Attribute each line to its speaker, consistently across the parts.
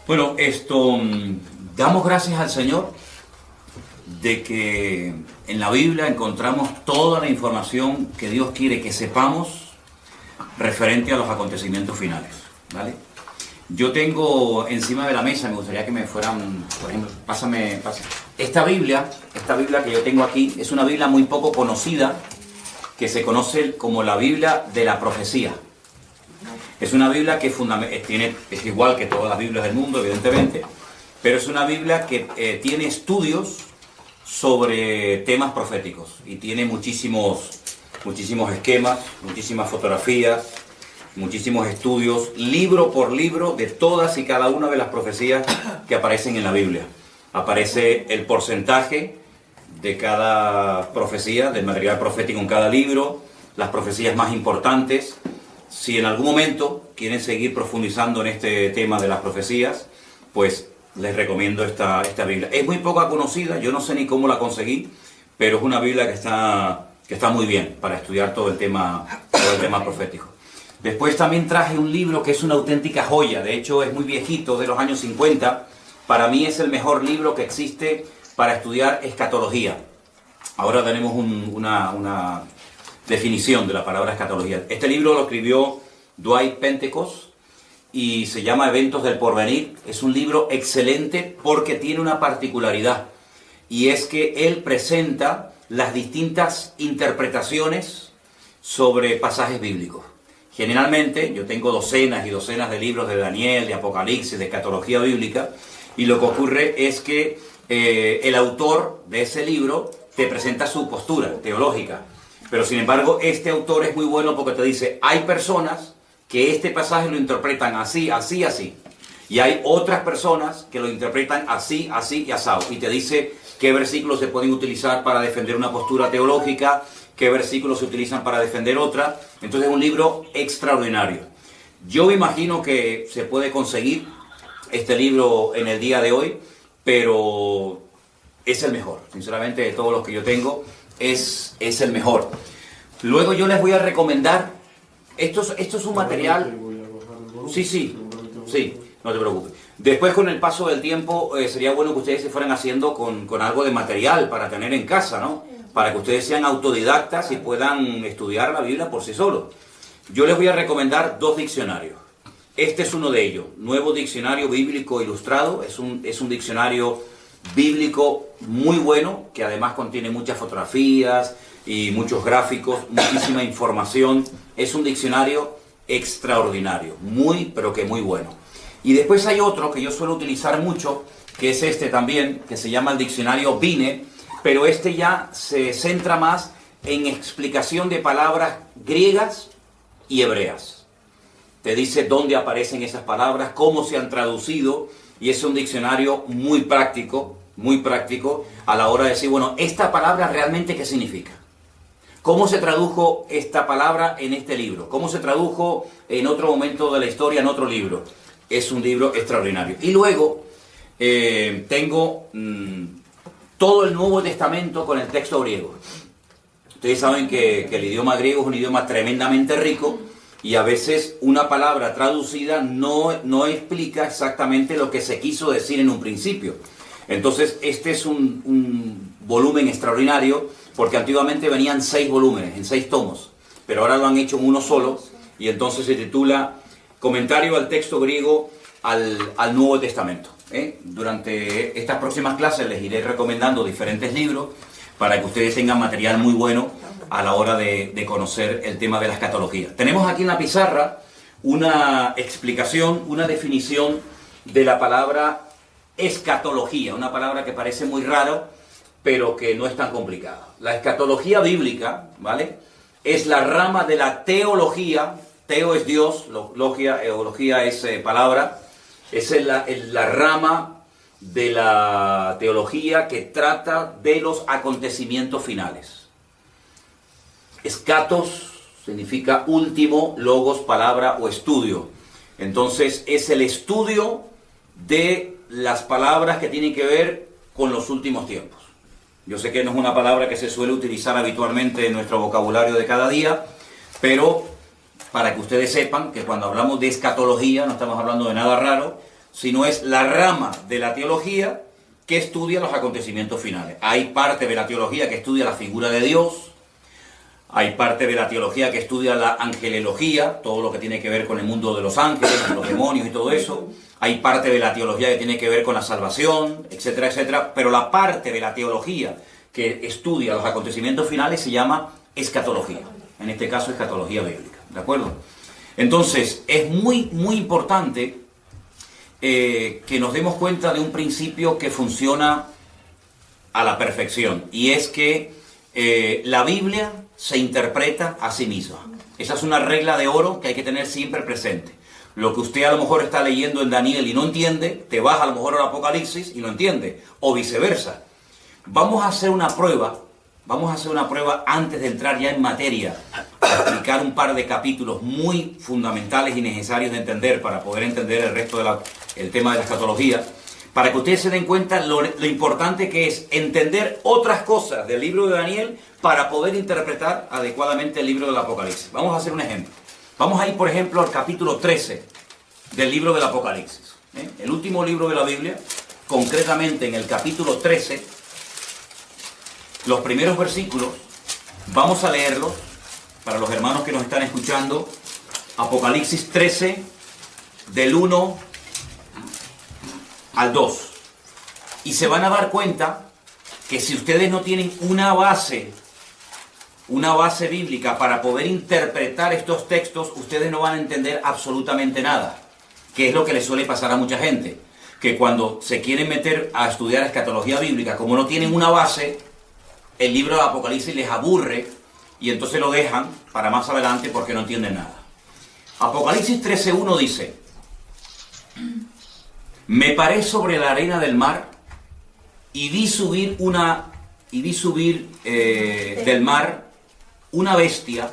Speaker 1: Bueno, damos gracias al Señor de que en la Biblia encontramos toda la información que Dios quiere que sepamos referente a los acontecimientos finales, ¿vale? Yo tengo encima de la mesa, me gustaría que me fueran, por ejemplo, pásame. Esta Biblia que yo tengo aquí, es una Biblia muy poco conocida, que se conoce como la Biblia de la profecía. Es una Biblia que es igual que todas las Biblias del mundo, evidentemente, pero es una Biblia que tiene estudios sobre temas proféticos y tiene muchísimos esquemas, muchísimas fotografías, muchísimos estudios, libro por libro, de todas y cada una de las profecías que aparecen en la Biblia. Aparece el porcentaje de cada profecía, del material profético en cada libro, las profecías más importantes. Si en algún momento quieren seguir profundizando en este tema de las profecías, pues les recomiendo esta Biblia. Es muy poco conocida, yo no sé ni cómo la conseguí, pero es una Biblia que está muy bien para estudiar todo el tema profético. Después también traje un libro que es una auténtica joya, de hecho es muy viejito, de los años 50. Para mí es el mejor libro que existe para estudiar escatología. Ahora tenemos una definición de la palabra escatología. Este libro lo escribió Dwight Pentecost y se llama Eventos del Porvenir. Es un libro excelente porque tiene una particularidad, y es que él presenta las distintas interpretaciones sobre pasajes bíblicos. Generalmente yo tengo docenas y docenas de libros de Daniel, de Apocalipsis, de escatología bíblica, y lo que ocurre es que el autor de ese libro te presenta su postura teológica. Pero sin embargo, este autor es muy bueno porque te dice, hay personas que este pasaje lo interpretan así, así, así. Y hay otras personas que lo interpretan así, así y asado. Y te dice qué versículos se pueden utilizar para defender una postura teológica, qué versículos se utilizan para defender otra. Entonces es un libro extraordinario. Yo me imagino que se puede conseguir este libro en el día de hoy, pero es el mejor. Sinceramente, de todos los que yo tengo, es el mejor. Luego yo les voy a recomendar, esto es un material, sí, no te preocupes. Después, con el paso del tiempo, sería bueno que ustedes se fueran haciendo con algo de material para tener en casa, ¿no? Para que ustedes sean autodidactas y puedan estudiar la Biblia por sí solos. Yo les voy a recomendar 2 diccionarios. Este es uno de ellos, Nuevo Diccionario Bíblico Ilustrado. Es un diccionario bíblico muy bueno, que además contiene muchas fotografías y muchos gráficos, muchísima información. Es un diccionario extraordinario, muy, pero que muy bueno. Y después hay otro que yo suelo utilizar mucho, que es este también, que se llama el diccionario Vine, pero este ya se centra más en explicación de palabras griegas y hebreas. Te dice dónde aparecen esas palabras, cómo se han traducido, y es un diccionario muy práctico a la hora de decir, bueno, ¿esta palabra realmente qué significa? ¿Cómo se tradujo esta palabra en este libro? ¿Cómo se tradujo en otro momento de la historia en otro libro? Es un libro extraordinario. Y luego tengo todo el Nuevo Testamento con el texto griego. Ustedes saben que el idioma griego es un idioma tremendamente rico, y a veces una palabra traducida no explica exactamente lo que se quiso decir en un principio. Entonces este es un volumen extraordinario, porque antiguamente venían 6 volúmenes, en 6 tomos, pero ahora lo han hecho en uno solo, y entonces se titula Comentario al texto griego al Nuevo Testamento. Durante estas próximas clases les iré recomendando diferentes libros para que ustedes tengan material muy bueno a la hora de conocer el tema de la escatología. Tenemos aquí en la pizarra una explicación, una definición de la palabra escatología, una palabra que parece muy raro, pero que no es tan complicada. La escatología bíblica, ¿vale?, es la rama de la teología. Teo es Dios, eología es palabra. Es la rama de la teología que trata de los acontecimientos finales. Escatos significa último, logos, palabra o estudio. Entonces es el estudio de las palabras que tienen que ver con los últimos tiempos. Yo sé que no es una palabra que se suele utilizar habitualmente en nuestro vocabulario de cada día, pero para que ustedes sepan que cuando hablamos de escatología no estamos hablando de nada raro, sino es la rama de la teología que estudia los acontecimientos finales. Hay parte de la teología que estudia la figura de Dios, hay parte de la teología que estudia la angelología, todo lo que tiene que ver con el mundo de los ángeles, con los demonios y todo eso. Hay parte de la teología que tiene que ver con la salvación, etcétera, etcétera. Pero la parte de la teología que estudia los acontecimientos finales se llama escatología. En este caso, escatología bíblica. ¿De acuerdo? Entonces, es muy, muy importante que nos demos cuenta de un principio que funciona a la perfección. Y es que la Biblia se interpreta a sí misma. Esa es una regla de oro que hay que tener siempre presente. Lo que usted a lo mejor está leyendo en Daniel y no entiende, te vas a lo mejor al Apocalipsis y lo entiende, o viceversa. Vamos a hacer una prueba antes de entrar ya en materia, para explicar un par de capítulos muy fundamentales y necesarios de entender para poder entender el resto del tema de la escatología, para que ustedes se den cuenta lo importante que es entender otras cosas del libro de Daniel para poder interpretar adecuadamente el libro del Apocalipsis. Vamos a hacer un ejemplo. Vamos a ir, por ejemplo, al capítulo 13 del libro del Apocalipsis. El último libro de la Biblia, concretamente en el capítulo 13, los primeros versículos, vamos a leerlos para los hermanos que nos están escuchando. Apocalipsis 13, del 1 al 2. Y se van a dar cuenta que si ustedes no tienen una base bíblica para poder interpretar estos textos, ustedes no van a entender absolutamente nada, que es lo que les suele pasar a mucha gente, que cuando se quieren meter a estudiar escatología bíblica, como no tienen una base, el libro de Apocalipsis les aburre y entonces lo dejan para más adelante porque no entienden nada. Apocalipsis 13:1 dice: me paré sobre la arena del mar y vi subir del mar una bestia.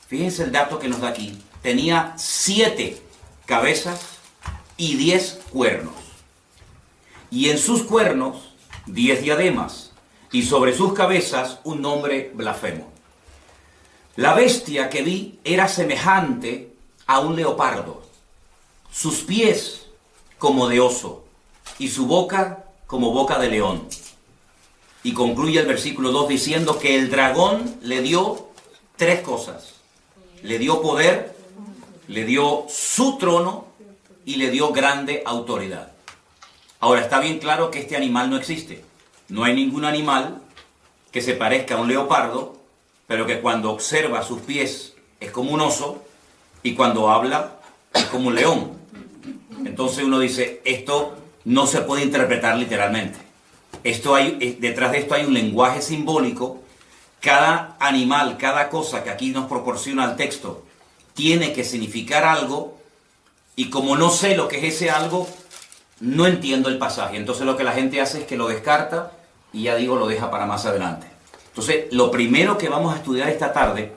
Speaker 1: Fíjense el dato que nos da aquí. Tenía 7 cabezas y 10 cuernos. Y en sus cuernos 10 diademas. Y sobre sus cabezas un nombre blasfemo. La bestia que vi era semejante a un leopardo. Sus pies como de oso. Y su boca como boca de león. Y concluye el versículo 2 diciendo que el dragón le dio 3 cosas. Le dio poder, le dio su trono y le dio grande autoridad. Ahora, está bien claro que este animal no existe. No hay ningún animal que se parezca a un leopardo, pero que cuando observa sus pies es como un oso y cuando habla es como un león. Entonces uno dice, esto no se puede interpretar literalmente. Detrás de esto hay un lenguaje simbólico. Cada animal, cada cosa que aquí nos proporciona el texto, tiene que significar algo, y como no sé lo que es ese algo, no entiendo el pasaje. Entonces lo que la gente hace es que lo descarta y ya digo, lo deja para más adelante. Entonces, lo primero que vamos a estudiar esta tarde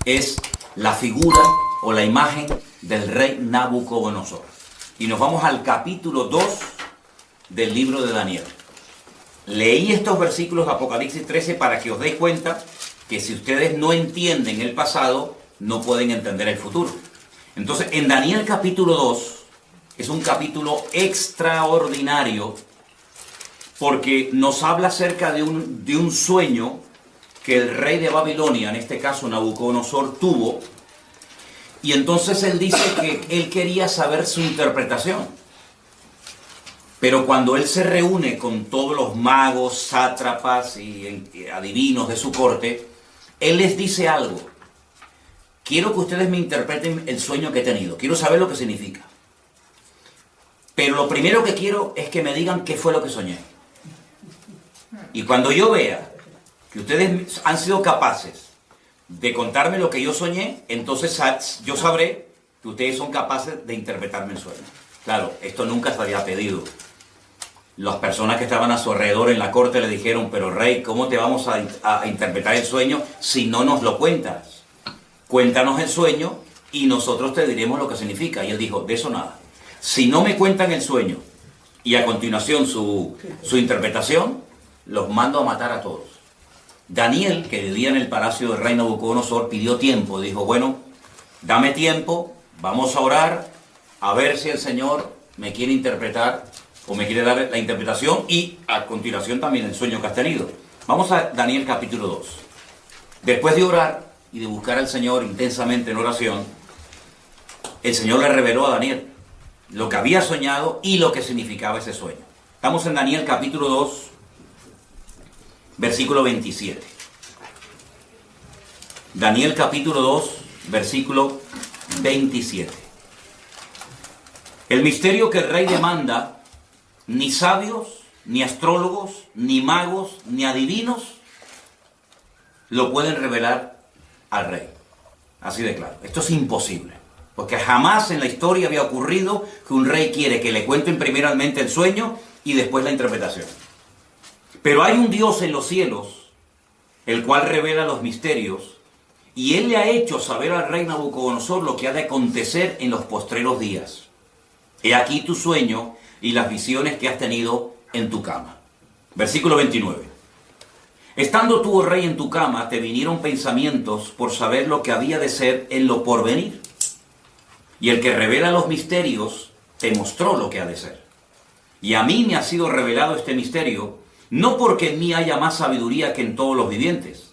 Speaker 1: es la figura o la imagen del rey Nabucodonosor. Y nos vamos al capítulo 2 del libro de Daniel. Leí estos versículos de Apocalipsis 13 para que os deis cuenta que si ustedes no entienden el pasado, no pueden entender el futuro. Entonces, en Daniel capítulo 2, es un capítulo extraordinario porque nos habla acerca de un sueño que el rey de Babilonia, en este caso Nabucodonosor, tuvo. Y entonces él dice que él quería saber su interpretación. Pero cuando él se reúne con todos los magos, sátrapas y adivinos de su corte, él les dice algo. Quiero que ustedes me interpreten el sueño que he tenido. Quiero saber lo que significa. Pero lo primero que quiero es que me digan qué fue lo que soñé. Y cuando yo vea que ustedes han sido capaces de contarme lo que yo soñé, entonces yo sabré que ustedes son capaces de interpretarme el sueño. Claro, esto nunca se había pedido. Las personas que estaban a su alrededor en la corte le dijeron, pero rey, ¿cómo te vamos a interpretar el sueño si no nos lo cuentas? Cuéntanos el sueño y nosotros te diremos lo que significa. Y él dijo, de eso nada. Si no me cuentan el sueño y a continuación su interpretación, los mando a matar a todos. Daniel, que vivía en el palacio del rey Nabucodonosor, pidió tiempo. Dijo, bueno, dame tiempo, vamos a orar, a ver si el Señor me quiere interpretar o me quiere dar la interpretación y a continuación también el sueño que has tenido. Vamos a Daniel capítulo 2. Después de orar y de buscar al Señor intensamente en oración, el Señor le reveló a Daniel lo que había soñado y lo que significaba ese sueño. Estamos en Daniel capítulo 2, versículo 27. Daniel capítulo 2, versículo 27. El misterio que el rey demanda, ni sabios, ni astrólogos, ni magos, ni adivinos lo pueden revelar al rey. Así de claro. Esto es imposible. Porque jamás en la historia había ocurrido que un rey quiere que le cuenten primeramente el sueño y después la interpretación. Pero hay un Dios en los cielos, el cual revela los misterios, y él le ha hecho saber al rey Nabucodonosor lo que ha de acontecer en los postreros días. He aquí tu sueño y las visiones que has tenido en tu cama. Versículo 29. Estando tú, oh rey, en tu cama, te vinieron pensamientos por saber lo que había de ser en lo porvenir. Y el que revela los misterios te mostró lo que ha de ser. Y a mí me ha sido revelado este misterio, no porque en mí haya más sabiduría que en todos los vivientes,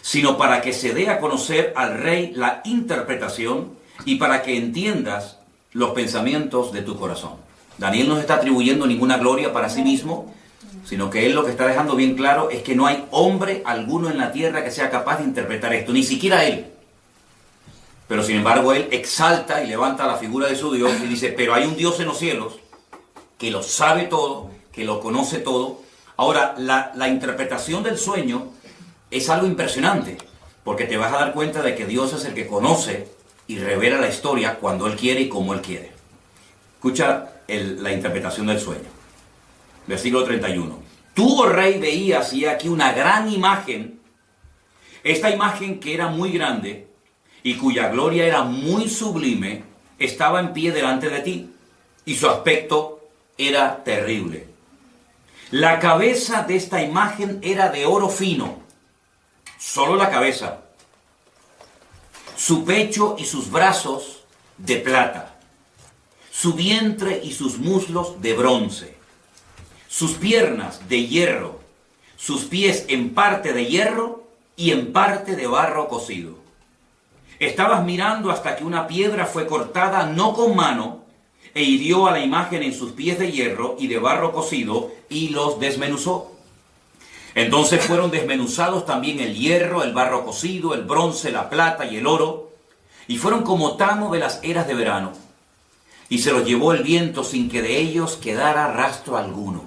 Speaker 1: sino para que se dé a conocer al rey la interpretación y para que entiendas los pensamientos de tu corazón. Daniel no está atribuyendo ninguna gloria para sí mismo, sino que él lo que está dejando bien claro es que no hay hombre alguno en la tierra que sea capaz de interpretar esto, ni siquiera él. Pero sin embargo él exalta y levanta la figura de su Dios y dice, pero hay un Dios en los cielos que lo sabe todo, que lo conoce todo. Ahora, la interpretación del sueño es algo impresionante, porque te vas a dar cuenta de que Dios es el que conoce y revela la historia cuando Él quiere y como Él quiere. Escucha la interpretación del sueño. Versículo 31. Tú, oh rey, veías, y aquí una gran imagen, esta imagen que era muy grande y cuya gloria era muy sublime, estaba en pie delante de ti, y su aspecto era terrible. La cabeza de esta imagen era de oro fino, solo la cabeza, su pecho y sus brazos de plata, su vientre y sus muslos de bronce, sus piernas de hierro, sus pies en parte de hierro y en parte de barro cocido. Estabas mirando hasta que una piedra fue cortada no con mano e hirió a la imagen en sus pies de hierro y de barro cocido y los desmenuzó. Entonces fueron desmenuzados también el hierro, el barro cocido, el bronce, la plata y el oro, y fueron como tamo de las eras de verano. Y se los llevó el viento sin que de ellos quedara rastro alguno.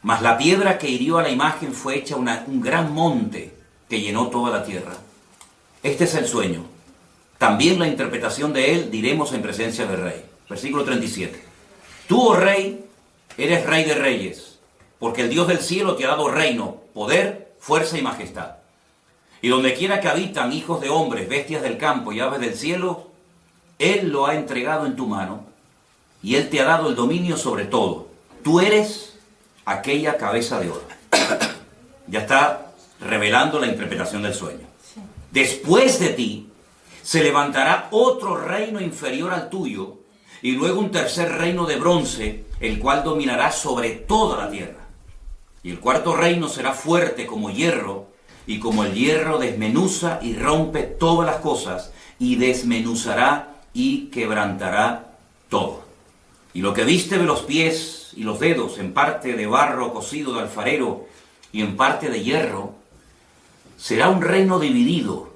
Speaker 1: Mas la piedra que hirió a la imagen fue hecha un gran monte que llenó toda la tierra. Este es el sueño. También la interpretación de él diremos en presencia del rey. Versículo 37. Tú, oh rey, eres rey de reyes, porque el Dios del cielo te ha dado reino, poder, fuerza y majestad. Y donde quiera que habitan hijos de hombres, bestias del campo y aves del cielo, Él lo ha entregado en tu mano, y Él te ha dado el dominio sobre todo. Tú eres aquella cabeza de oro. Ya está revelando la interpretación del sueño. Después de ti se levantará otro reino inferior al tuyo, y luego un tercer reino de bronce, el cual dominará sobre toda la tierra. Y el cuarto reino será fuerte como hierro, y como el hierro desmenuza y rompe todas las cosas, y desmenuzará y quebrantará todo. Y lo que viste de los pies y los dedos, en parte de barro cocido de alfarero y en parte de hierro, será un reino dividido,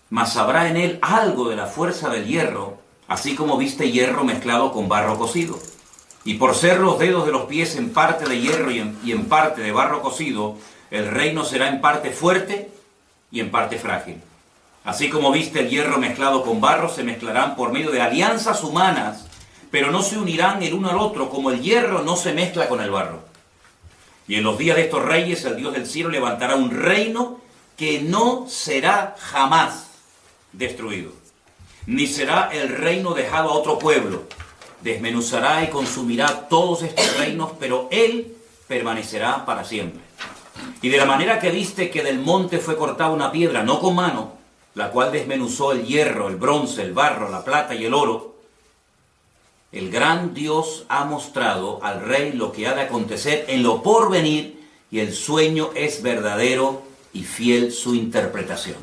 Speaker 1: mas habrá en él algo de la fuerza del hierro, así como viste hierro mezclado con barro cocido. Y por ser los dedos de los pies en parte de hierro y en parte de barro cocido, el reino será en parte fuerte y en parte frágil. Así como viste el hierro mezclado con barro, se mezclarán por medio de alianzas humanas, pero no se unirán el uno al otro, como el hierro no se mezcla con el barro. Y en los días de estos reyes, el Dios del cielo levantará un reino que no será jamás destruido, ni será el reino dejado a otro pueblo. Desmenuzará y consumirá todos estos reinos, pero Él permanecerá para siempre. Y de la manera que viste que del monte fue cortada una piedra, no con mano, la cual desmenuzó el hierro, el bronce, el barro, la plata y el oro, El gran Dios ha mostrado al rey lo que ha de acontecer en lo porvenir, y el sueño es verdadero y fiel su interpretación.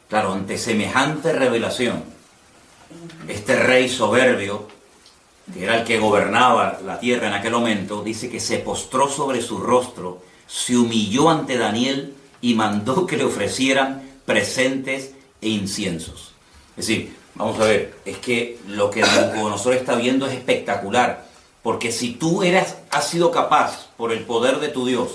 Speaker 1: Claro, ante semejante revelación, este rey soberbio, que era el que gobernaba la tierra en aquel momento, dice que se postró sobre su rostro, se humilló ante Daniel y mandó que le ofrecieran presentes e inciensos. Es decir, vamos a ver, es que lo que Nabucodonosor está viendo es espectacular, porque si tú has sido capaz, por el poder de tu Dios,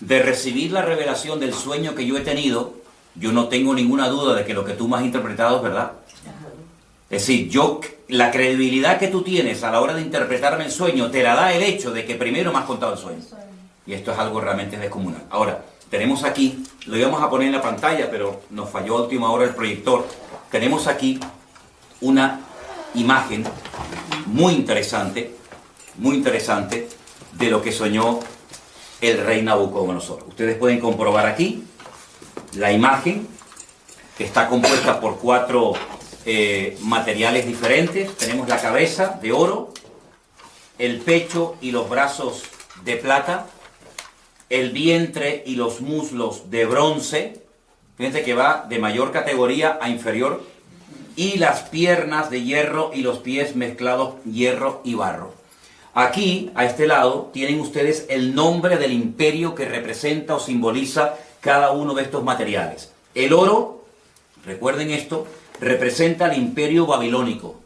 Speaker 1: de recibir la revelación del sueño que yo he tenido, yo no tengo ninguna duda de que lo que tú me has interpretado es verdad. Es decir, la credibilidad que tú tienes a la hora de interpretarme el sueño te la da el hecho de que primero me has contado el sueño. Y esto es algo realmente descomunal. Ahora, tenemos aquí, lo íbamos a poner en la pantalla, pero nos falló a última hora el proyector. Tenemos aquí una imagen muy interesante de lo que soñó el rey Nabucodonosor. Ustedes pueden comprobar aquí la imagen, que está compuesta por 4 materiales diferentes. Tenemos la cabeza de oro, el pecho y los brazos de plata, el vientre y los muslos de bronce. Fíjense que va de mayor categoría a inferior, y las piernas de hierro y los pies mezclados hierro y barro. Aquí, a este lado, tienen ustedes el nombre del imperio que representa o simboliza cada uno de estos materiales. El oro, recuerden esto, representa el imperio babilónico,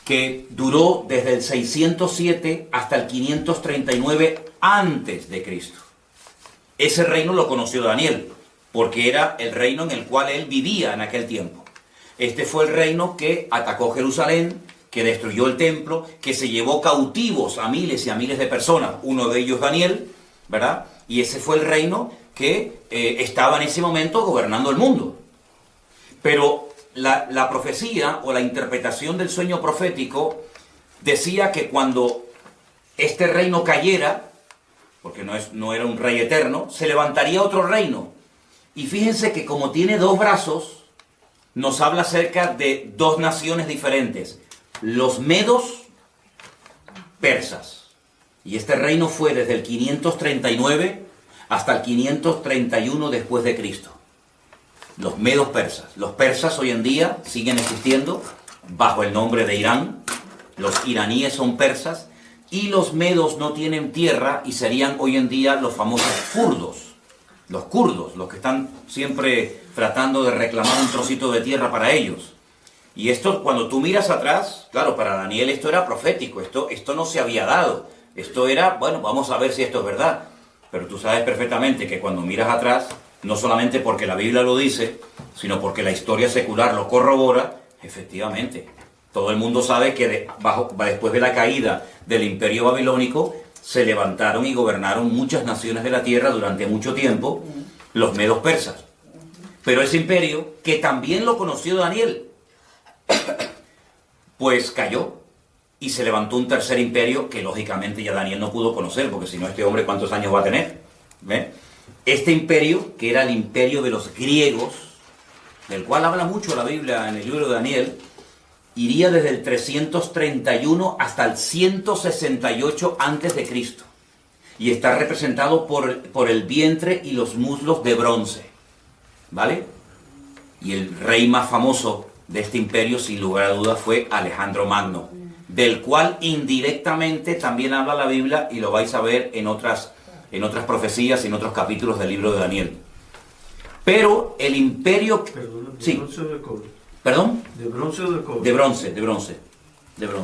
Speaker 1: que duró desde el 607 hasta el 539 antes de Cristo. Ese reino lo conoció Daniel, porque era el reino en el cual él vivía en aquel tiempo. Este fue el reino que atacó Jerusalén, que destruyó el templo, que se llevó cautivos a miles y a miles de personas, uno de ellos Daniel, ¿verdad? Y ese fue el reino que estaba en ese momento gobernando el mundo. Pero la profecía o la interpretación del sueño profético decía que cuando este reino cayera, porque no era un rey eterno, se levantaría otro reino. Y fíjense que como tiene 2 brazos, nos habla acerca de 2 naciones diferentes, los medos persas. Y este reino fue desde el 539 hasta el 531 después de Cristo. Los medos persas. Los persas hoy en día siguen existiendo bajo el nombre de Irán. Los iraníes son persas. Y los medos no tienen tierra y serían hoy en día los famosos kurdos. Los kurdos, los que están siempre tratando de reclamar un trocito de tierra para ellos. Y esto, cuando tú miras atrás, claro, para Daniel esto era profético, esto no se había dado. Esto era, bueno, vamos a ver si esto es verdad. Pero tú sabes perfectamente que cuando miras atrás, no solamente porque la Biblia lo dice, sino porque la historia secular lo corrobora, efectivamente. Todo el mundo sabe que después de la caída del imperio babilónico, se levantaron y gobernaron muchas naciones de la tierra durante mucho tiempo, los medos persas. Pero ese imperio, que también lo conoció Daniel, pues cayó y se levantó un tercer imperio que lógicamente ya Daniel no pudo conocer, porque si no, este hombre ¿cuántos años va a tener? ¿Ve? Este imperio, que era el imperio de los griegos, del cual habla mucho la Biblia en el libro de Daniel, iría desde el 331 hasta el 168 antes de Cristo, y está representado por el vientre y los muslos de bronce, ¿vale? Y el rey más famoso de este imperio, sin lugar a dudas, fue Alejandro Magno, del cual indirectamente también habla la Biblia, y lo vais a ver en otras profecías, en otros capítulos del libro de Daniel. Pero el imperio...
Speaker 2: Perdón, ¿de
Speaker 1: sí.
Speaker 2: bronce o de cobre?
Speaker 1: ¿Perdón?
Speaker 2: ¿De bronce o de cobre?
Speaker 1: De bronce.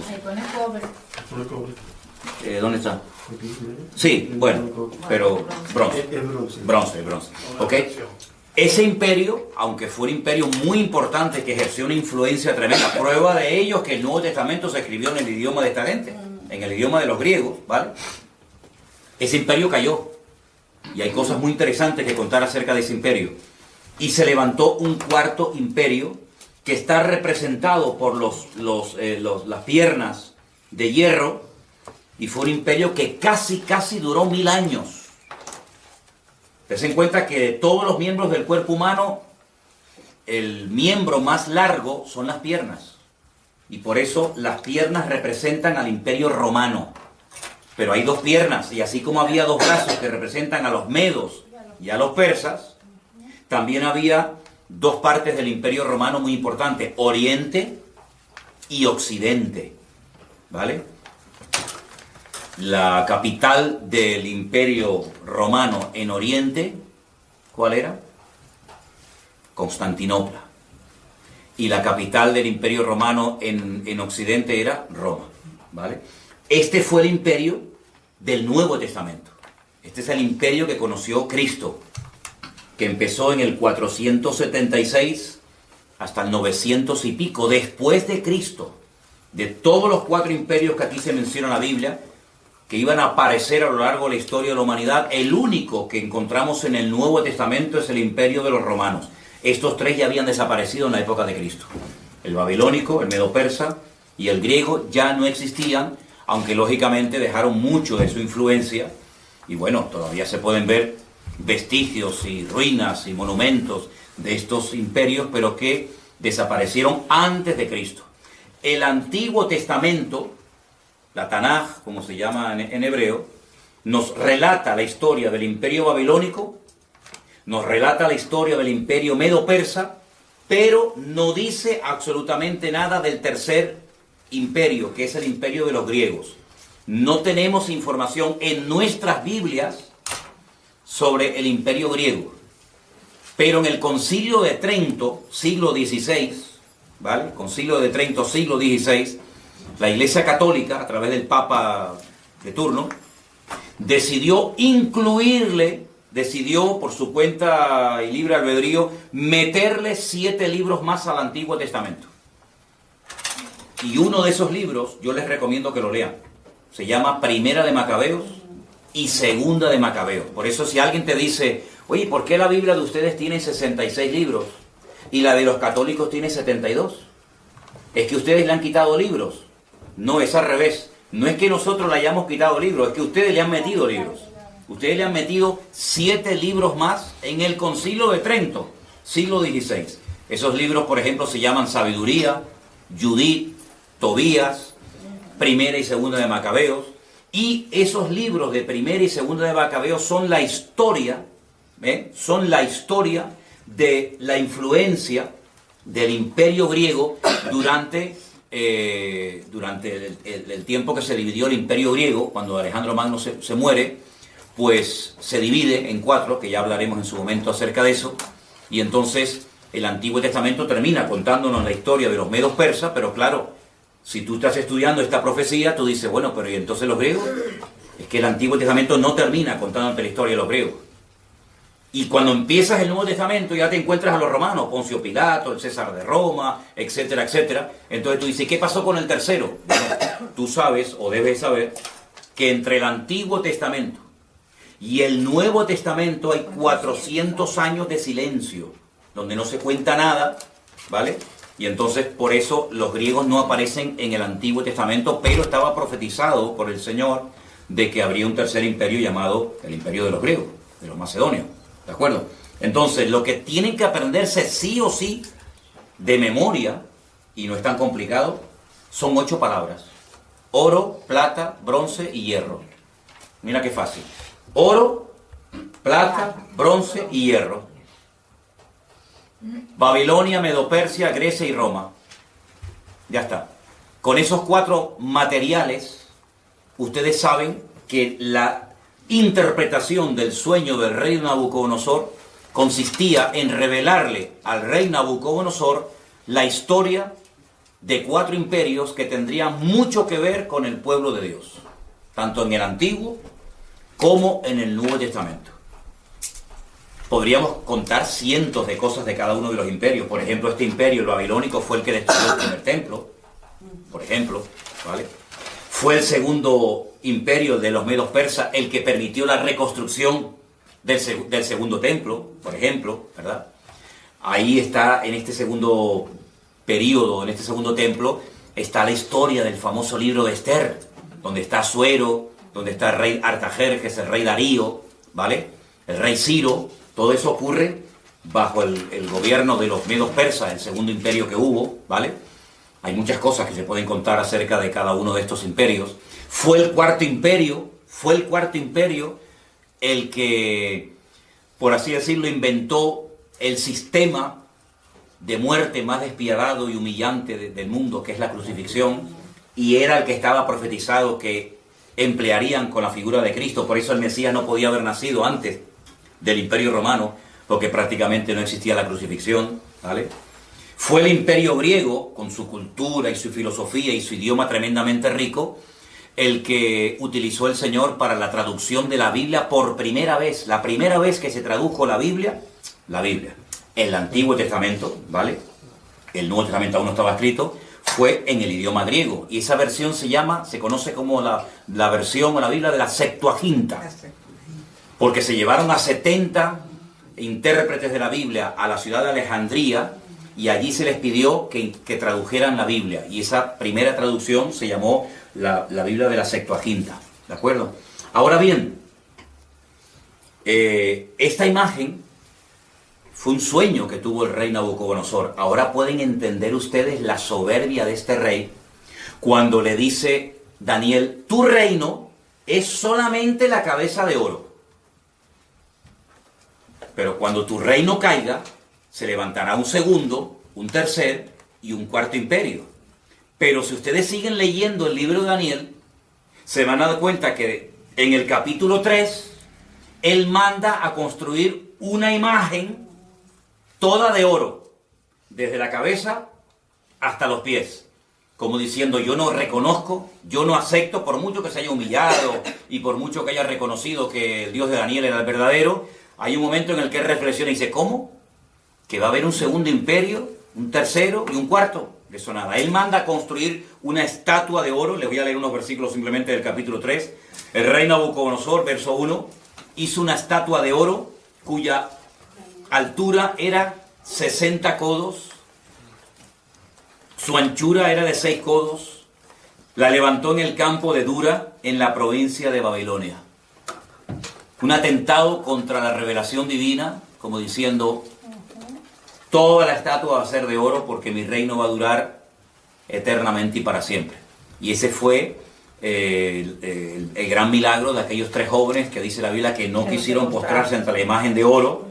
Speaker 3: Ahí pone cobre.
Speaker 2: De cobre.
Speaker 1: ¿Dónde está?
Speaker 2: Aquí, mira.
Speaker 1: Sí, bueno, pero bronce.
Speaker 2: Es bronce.
Speaker 1: Bronce. ¿Ok? Ese imperio, aunque fue un imperio muy importante que ejerció una influencia tremenda, prueba de ello es que el Nuevo Testamento se escribió en el idioma de esta gente, en el idioma de los griegos, ¿vale? Ese imperio cayó, y hay cosas muy interesantes que contar acerca de ese imperio. Y se levantó un cuarto imperio que está representado por las piernas de hierro, y fue un imperio que casi duró 1000 años. Tense en cuenta que de todos los miembros del cuerpo humano, el miembro más largo son las piernas. Y por eso las piernas representan al Imperio Romano. Pero hay dos piernas, y así como había dos brazos que representan a los medos y a los persas, también había dos partes del Imperio Romano muy importantes, Oriente y Occidente, ¿vale? La capital del Imperio Romano en Oriente, ¿cuál era? Constantinopla. Y la capital del Imperio Romano en Occidente era Roma, ¿vale? Este fue el imperio del Nuevo Testamento. Este es el imperio que conoció Cristo, que empezó en el 476 hasta el 900 y pico, después de Cristo. De todos los 4 imperios que aquí se menciona en la Biblia, que iban a aparecer a lo largo de la historia de la humanidad, el único que encontramos en el Nuevo Testamento es el imperio de los romanos. Estos 3 ya habían desaparecido en la época de Cristo. El babilónico, el medo-persa y el griego ya no existían, aunque lógicamente dejaron mucho de su influencia. Y bueno, todavía se pueden ver vestigios y ruinas y monumentos de estos imperios, pero que desaparecieron antes de Cristo. El Antiguo Testamento, la Tanaj, como se llama en hebreo, nos relata la historia del imperio babilónico, nos relata la historia del imperio medo-persa, pero no dice absolutamente nada del tercer imperio, que es el imperio de los griegos. No tenemos información en nuestras Biblias sobre el imperio griego. Pero en el Concilio de Trento, siglo XVI, ¿vale? Concilio de Trento, siglo XVI, la Iglesia Católica, a través del Papa de turno, decidió por su cuenta y libre albedrío, meterle 7 libros más al Antiguo Testamento. Y uno de esos libros, yo les recomiendo que lo lean. Se llama Primera de Macabeos y Segunda de Macabeos. Por eso si alguien te dice, oye, ¿por qué la Biblia de ustedes tiene 66 libros y la de los católicos tiene 72? ¿Es que ustedes le han quitado libros? No, es al revés. No es que nosotros le hayamos quitado libros, es que ustedes le han metido libros. Ustedes le han metido 7 libros más en el Concilio de Trento, siglo XVI. Esos libros, por ejemplo, se llaman Sabiduría, Judith, Tobías, Primera y Segunda de Macabeos. Y esos libros de Primera y Segunda de Macabeos son la historia, son la historia de la influencia del imperio griego durante el tiempo que se dividió el imperio griego. Cuando Alejandro Magno se muere, pues se divide en 4, que ya hablaremos en su momento acerca de eso, y entonces el Antiguo Testamento termina contándonos la historia de los medos persas, pero claro, si tú estás estudiando esta profecía, tú dices, bueno, pero ¿y entonces los griegos? Es que el Antiguo Testamento no termina contándote la historia de los griegos. Y cuando empiezas el Nuevo Testamento ya te encuentras a los romanos, Poncio Pilato, el César de Roma, etcétera, etcétera. Entonces tú dices, ¿qué pasó con el tercero? Bueno, tú sabes, o debes saber, que entre el Antiguo Testamento y el Nuevo Testamento hay 400 años de silencio, donde no se cuenta nada, ¿vale? Y entonces por eso los griegos no aparecen en el Antiguo Testamento, pero estaba profetizado por el Señor de que habría un tercer imperio llamado el imperio de los griegos, de los macedonios, ¿de acuerdo? Entonces lo que tienen que aprenderse sí o sí de memoria, y no es tan complicado, son 8 palabras: oro, plata, bronce y hierro. Mira qué fácil. Oro, plata, bronce y hierro. Babilonia, Medo-Persia, Grecia y Roma. Ya está. Con esos 4 materiales, ustedes saben que la interpretación del sueño del rey Nabucodonosor consistía en revelarle al rey Nabucodonosor la historia de 4 imperios que tendrían mucho que ver con el pueblo de Dios, tanto en el Antiguo como en el Nuevo Testamento. Podríamos contar cientos de cosas de cada uno de los imperios. Por ejemplo, este imperio, el babilónico, fue el que destruyó el primer templo, por ejemplo, ¿vale? Fue el segundo imperio de los medos persas el que permitió la reconstrucción del segundo templo, por ejemplo, ¿verdad? Ahí está, en este segundo periodo, en este segundo templo, está la historia del famoso libro de Esther, donde está Asuero, donde está el rey Artajerjes, el rey Darío, ¿vale? El rey Ciro. Todo eso ocurre bajo el gobierno de los medos persas, el segundo imperio que hubo, ¿vale? Hay muchas cosas que se pueden contar acerca de cada uno de estos imperios. Fue el cuarto imperio el que, por así decirlo, inventó el sistema de muerte más despiadado y humillante del mundo, que es la crucifixión, y era el que estaba profetizado que emplearían con la figura de Cristo. Por eso el Mesías no podía haber nacido antes del Imperio Romano, porque prácticamente no existía la crucifixión, ¿vale? Fue el Imperio griego, con su cultura y su filosofía y su idioma tremendamente rico, el que utilizó el Señor para la traducción de la Biblia por primera vez. La primera vez que se tradujo la Biblia, el Antiguo Testamento, ¿vale? El Nuevo Testamento aún no estaba escrito, fue en el idioma griego. Y esa versión se conoce como la versión o la Biblia de la Septuaginta. Porque se llevaron a 70 intérpretes de la Biblia a la ciudad de Alejandría y allí se les pidió que tradujeran la Biblia. Y esa primera traducción se llamó la Biblia de la Septuaginta. ¿De acuerdo? Ahora bien, esta imagen fue un sueño que tuvo el rey Nabucodonosor. Ahora pueden entender ustedes la soberbia de este rey cuando le dice Daniel: tu reino es solamente la cabeza de oro. Pero cuando tu reino caiga, se levantará un segundo, un tercer y un cuarto imperio. Pero si ustedes siguen leyendo el libro de Daniel, se van a dar cuenta que en el capítulo 3, él manda a construir una imagen toda de oro, desde la cabeza hasta los pies, como diciendo: yo no reconozco, yo no acepto, por mucho que se haya humillado y por mucho que haya reconocido que el Dios de Daniel era el verdadero. Hay un momento en el que él reflexiona y dice: ¿cómo? ¿Que va a haber un segundo imperio, un tercero y un cuarto? De eso nada. Él manda a construir una estatua de oro. Les voy a leer unos versículos simplemente del capítulo 3. El rey Nabucodonosor, verso 1, hizo una estatua de oro cuya altura era 60 codos, su anchura era de 6 codos, la levantó en el campo de Dura, en la provincia de Babilonia. Un atentado contra la revelación divina, como diciendo: toda la estatua va a ser de oro porque mi reino va a durar eternamente y para siempre. Y ese fue el gran milagro de aquellos 3 jóvenes que dice la Biblia que no quisieron postrarse ante la imagen de oro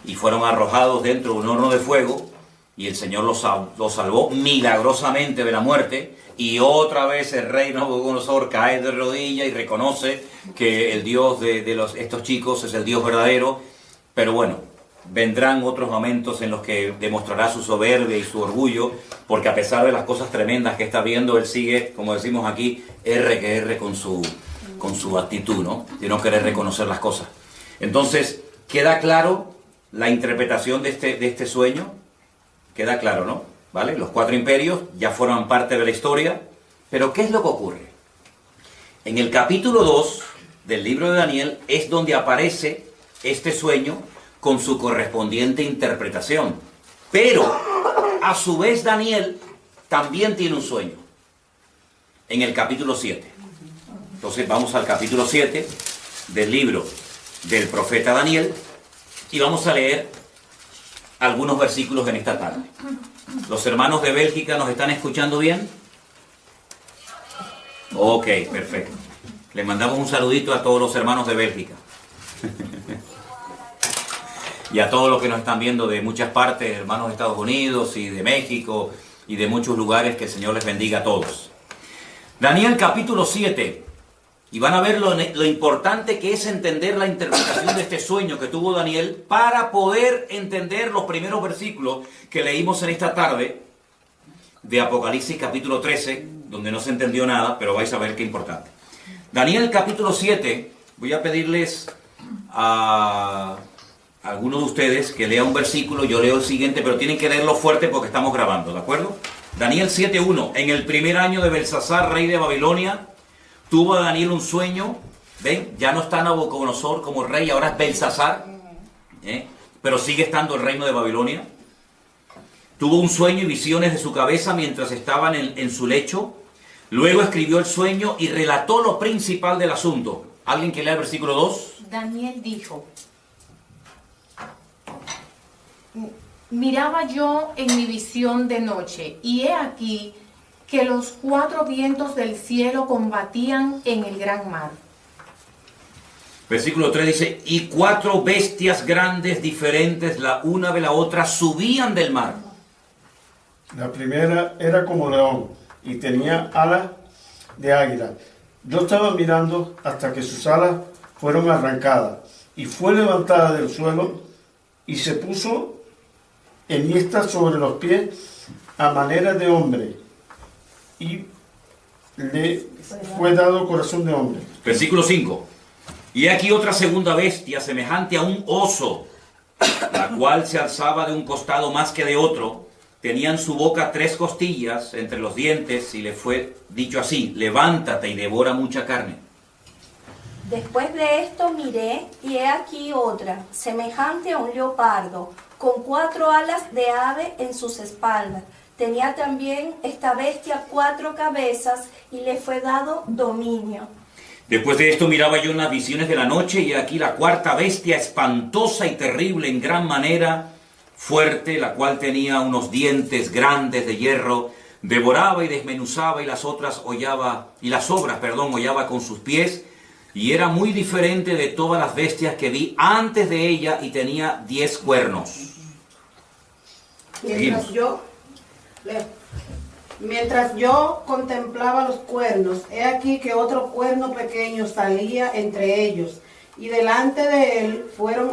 Speaker 1: y fueron arrojados dentro de un horno de fuego, y el Señor los salvó milagrosamente de la muerte. Y otra vez el rey Nabucodonosor cae de rodillas y reconoce que el Dios de estos chicos es el Dios verdadero. Pero bueno, vendrán otros momentos en los que demostrará su soberbia y su orgullo, porque a pesar de las cosas tremendas que está viendo, él sigue, como decimos aquí, R con su actitud, ¿no? De no querer reconocer las cosas. Entonces, queda claro la interpretación de este sueño. Queda claro, ¿no? ¿Vale? Los 4 imperios ya forman parte de la historia. Pero ¿qué es lo que ocurre? En el capítulo 2 del libro de Daniel es donde aparece este sueño con su correspondiente interpretación. Pero, a su vez, Daniel también tiene un sueño. En el capítulo 7. Entonces vamos al capítulo 7 del libro del profeta Daniel y vamos a leer algunos versículos en esta tarde. ¿Los hermanos de Bélgica nos están escuchando bien? Ok, perfecto. Les mandamos un saludito a todos los hermanos de Bélgica. Y a todos los que nos están viendo de muchas partes, hermanos de Estados Unidos y de México y de muchos lugares, que el Señor les bendiga a todos. Daniel capítulo 7. Y van a ver lo importante que es entender la interpretación de este sueño que tuvo Daniel para poder entender los primeros versículos que leímos en esta tarde de Apocalipsis capítulo 13, donde no se entendió nada, pero vais a ver qué importante. Daniel capítulo 7, voy a pedirles a algunos de ustedes que lea un versículo, yo leo el siguiente, pero tienen que leerlo fuerte porque estamos grabando, ¿de acuerdo? Daniel 7:1. En el primer año de Belsasar, rey de Babilonia, tuvo Daniel un sueño. ¿Ven? Ya no está Nabucodonosor como rey, ahora es Belsasar, pero sigue estando el reino de Babilonia. Tuvo un sueño y visiones de su cabeza mientras estaban en su lecho. Luego escribió el sueño y relató lo principal del asunto. ¿Alguien que lea el versículo 2?
Speaker 3: Daniel dijo:
Speaker 4: miraba yo en mi visión de noche, y he aquí que los 4 vientos del cielo combatían en el gran mar.
Speaker 1: Versículo 3 dice, y 4 bestias grandes diferentes la una de la otra subían del mar.
Speaker 5: La primera era como león y tenía alas de águila. Yo estaba mirando hasta que sus alas fueron arrancadas y fue levantada del suelo y se puso enhiesta sobre los pies a manera de hombre y le fue dado corazón de hombre.
Speaker 1: Versículo 5. Y aquí otra segunda bestia semejante a un oso, la cual se alzaba de un costado más que de otro. Tenía en su boca 3 costillas entre los dientes y le fue dicho así, levántate y devora mucha carne.
Speaker 6: Después de esto miré, y he aquí otra, semejante a un leopardo, con 4 alas de ave en sus espaldas. Tenía también esta bestia 4 cabezas, y le fue dado dominio.
Speaker 1: Después de esto miraba yo en las visiones de la noche, y aquí la 4ª bestia, espantosa y terrible en gran manera, fuerte, la cual tenía unos dientes grandes de hierro, devoraba y desmenuzaba, y las obras hollaba con sus pies, y era muy diferente de todas las bestias que vi antes de ella, y tenía 10 cuernos.
Speaker 7: Mientras yo contemplaba los cuernos, he aquí que otro cuerno pequeño salía entre ellos, y delante de él fueron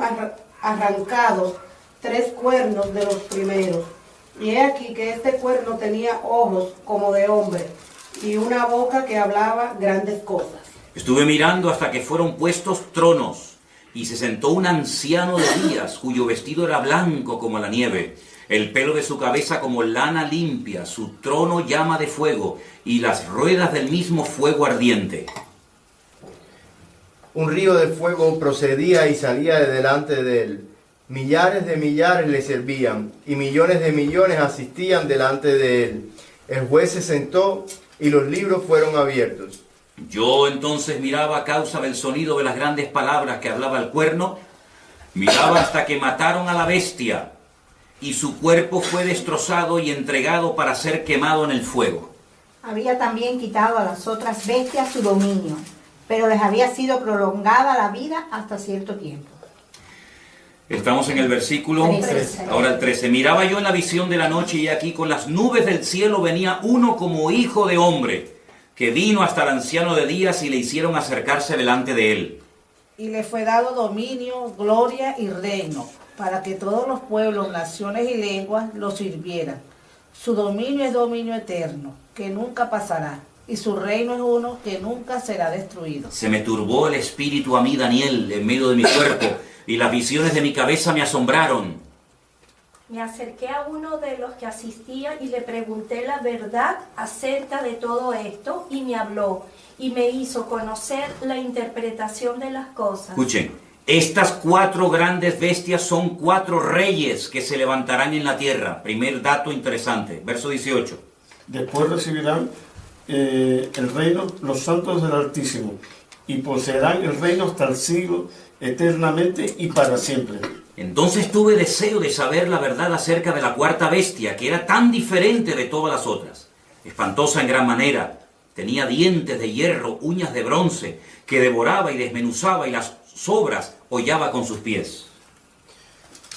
Speaker 7: arrancados 3 cuernos de los primeros. Y he aquí que este cuerno tenía ojos como de hombre, y una boca que hablaba grandes cosas.
Speaker 1: Estuve mirando hasta que fueron puestos tronos, y se sentó un anciano de días, cuyo vestido era blanco como la nieve, el pelo de su cabeza como lana limpia, su trono llama de fuego, y las ruedas del mismo fuego ardiente.
Speaker 8: Un río de fuego procedía y salía de delante de él. Millares de millares le servían, y millones de millones asistían delante de él. El juez se sentó, y los libros fueron abiertos.
Speaker 1: Yo entonces miraba a causa del sonido de las grandes palabras que hablaba el cuerno, miraba hasta que mataron a la bestia, y su cuerpo fue destrozado y entregado para ser quemado en el fuego.
Speaker 9: Había también quitado a las otras bestias su dominio, pero les había sido prolongada la vida hasta cierto tiempo.
Speaker 1: Estamos en el versículo,
Speaker 9: 13.
Speaker 1: ahora el 13. Miraba yo en la visión de la noche, y aquí con las nubes del cielo venía uno como hijo de hombre, que vino hasta el anciano de días, y le hicieron acercarse delante de él.
Speaker 7: Y le fue dado dominio, gloria y reino, para que todos los pueblos, naciones y lenguas lo sirvieran. Su dominio es dominio eterno, que nunca pasará, y su reino es uno que nunca será destruido.
Speaker 1: Se me turbó el espíritu a mí, Daniel, en medio de mi cuerpo, y las visiones de mi cabeza me asombraron.
Speaker 6: Me acerqué a uno de los que asistían y le pregunté la verdad acerca de todo esto, y me habló y me hizo conocer la interpretación de las cosas.
Speaker 1: Escuchen, estas 4 grandes bestias son 4 reyes que se levantarán en la tierra. Primer dato interesante, verso 18.
Speaker 5: Después recibirán el reino los santos del Altísimo, y poseerán el reino hasta el siglo, eternamente y para siempre.
Speaker 1: Entonces tuve deseo de saber la verdad acerca de la 4ª bestia, que era tan diferente de todas las otras. Espantosa en gran manera, tenía dientes de hierro, uñas de bronce, que devoraba y desmenuzaba, y las sobras hollaba con sus pies.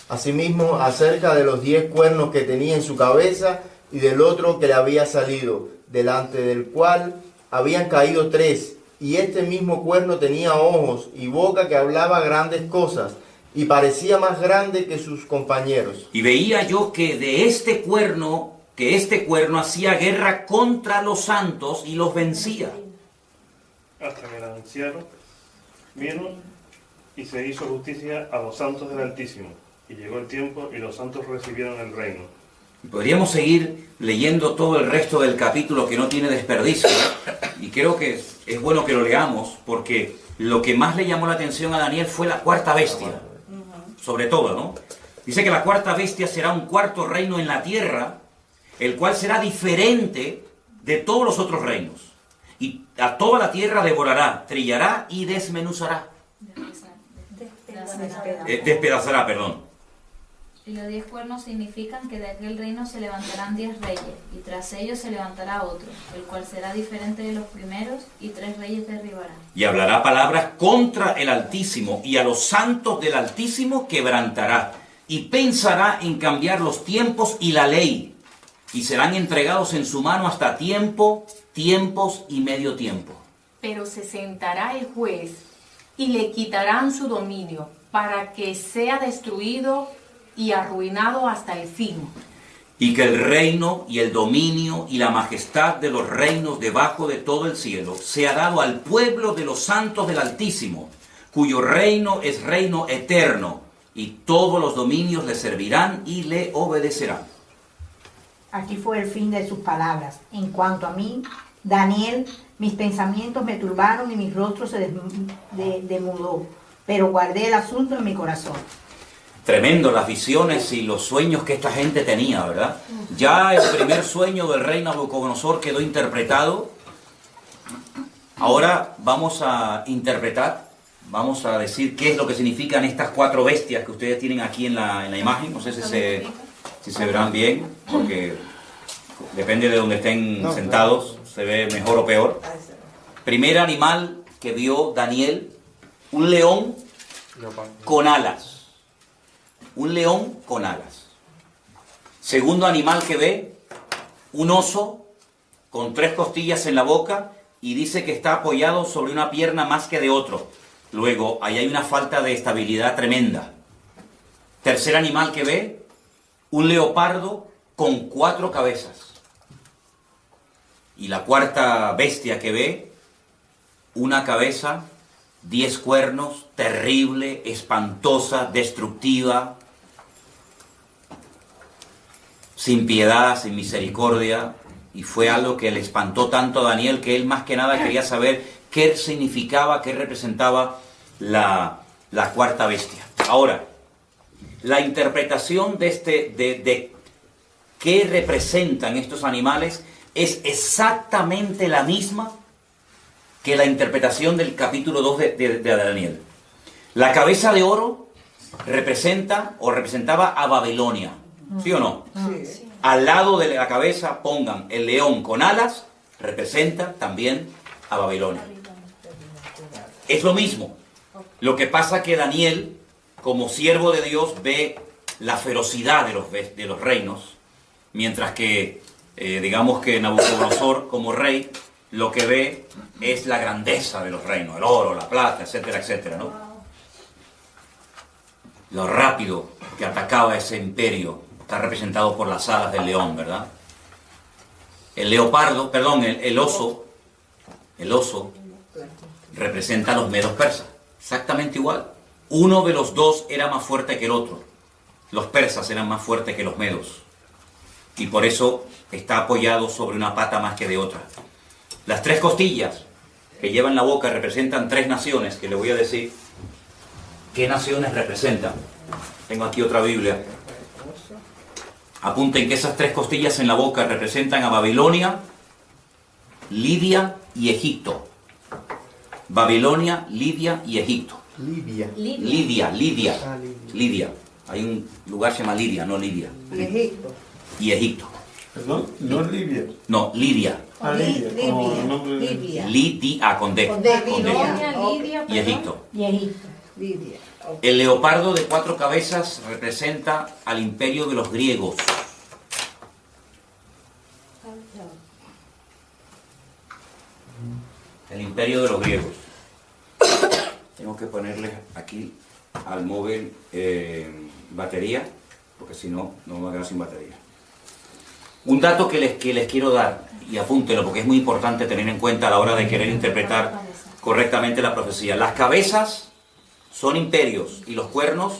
Speaker 8: Asimismo, acerca de los 10 cuernos que tenía en su cabeza, y del otro que le había salido, delante del cual habían caído 3, y este mismo cuerno tenía ojos y boca que hablaba grandes cosas, y parecía más grande que sus compañeros.
Speaker 1: Y veía yo que este cuerno hacía guerra contra los santos y los vencía.
Speaker 2: Hasta que el anciano vino y se hizo justicia a los santos del Altísimo. Y llegó el tiempo y los santos recibieron el reino.
Speaker 1: Podríamos seguir leyendo todo el resto del capítulo, que no tiene desperdicio, y creo que es bueno que lo leamos, porque lo que más le llamó la atención a Daniel fue la 4ª bestia, sobre todo, ¿no? Dice que la 4ª bestia será un 4º reino en la tierra, el cual será diferente de todos los otros reinos, y a toda la tierra devorará, trillará y desmenuzará. Despedazará, perdón.
Speaker 3: Y los 10 cuernos significan que de aquel reino se levantarán 10 reyes, y tras ellos se levantará otro, el cual será diferente de los primeros, y 3 reyes derribará.
Speaker 1: Y hablará palabras contra el Altísimo, y a los santos del Altísimo quebrantará, y pensará en cambiar los tiempos y la ley, y serán entregados en su mano hasta tiempo, tiempos y medio tiempo.
Speaker 4: Pero se sentará el juez y le quitarán su dominio para que sea destruido y arruinado hasta el fin.
Speaker 1: Y que el reino y el dominio y la majestad de los reinos debajo de todo el cielo sea dado al pueblo de los santos del Altísimo, cuyo reino es reino eterno, y todos los dominios le servirán y le obedecerán.
Speaker 9: Aquí fue el fin de sus palabras. En cuanto a mí, Daniel, mis pensamientos me turbaron y mi rostro se demudó, pero guardé el asunto en mi corazón.
Speaker 1: Tremendo las visiones y los sueños que esta gente tenía, ¿verdad? Ya el primer sueño del rey Nabucodonosor quedó interpretado. Ahora vamos a interpretar, vamos a decir qué es lo que significan estas 4 bestias que ustedes tienen aquí en la imagen. No sé si se verán bien, porque depende de donde estén sentados, se ve mejor o peor. Primer animal que vio Daniel, un león con alas. Un león con alas. Segundo animal que ve, un oso con 3 costillas en la boca y dice que está apoyado sobre una pierna más que de otro. Luego, ahí hay una falta de estabilidad tremenda. Tercer animal que ve, un leopardo con 4 cabezas. Y la cuarta bestia que ve, una cabeza, 10 cuernos, terrible, espantosa, destructiva, sin piedad, sin misericordia, y fue algo que le espantó tanto a Daniel que él más que nada quería saber qué significaba, qué representaba la cuarta bestia. Ahora, la interpretación de qué representan estos animales es exactamente la misma que la interpretación del capítulo 2 de Daniel. La cabeza de oro representaba a Babilonia, ¿sí o no?
Speaker 7: Sí.
Speaker 1: Al lado de la cabeza pongan el león con alas, representa también a Babilonia. Es lo mismo. Lo que pasa que Daniel, como siervo de Dios, ve la ferocidad de los reinos, mientras que, digamos que Nabucodonosor, como rey, lo que ve es la grandeza de los reinos, el oro, la plata, etcétera, etcétera, ¿no? Lo rápido que atacaba ese imperio está representado por las alas del león, ¿verdad? El oso representa a los medos persas, exactamente igual. Uno de los dos era más fuerte que el otro. Los persas eran más fuertes que los medos. Y por eso está apoyado sobre una pata más que de otra. Las 3 costillas que lleva en la boca representan 3 naciones, que le voy a decir qué naciones representan. Tengo aquí otra Biblia. Apunten que esas 3 costillas en la boca representan a Babilonia, Lidia y Egipto. Babilonia, Lidia y Egipto. Lidia. Hay un lugar que se llama Lidia, no Lidia. Y Egipto.
Speaker 5: Perdón, no Libia.
Speaker 1: No, Lidia.
Speaker 7: Libia.
Speaker 1: Lidia, con D.
Speaker 4: Babilonia, Lidia,
Speaker 1: Y Egipto.
Speaker 9: Y Egipto.
Speaker 7: Libia.
Speaker 1: El leopardo de 4 cabezas representa al imperio de los griegos. El imperio de los griegos. Tengo que ponerle aquí al móvil batería, porque si no, no me voy a quedar sin batería. Un dato que les quiero dar, y apúntelo porque es muy importante tener en cuenta a la hora de querer interpretar correctamente la profecía. Las cabezas son imperios y los cuernos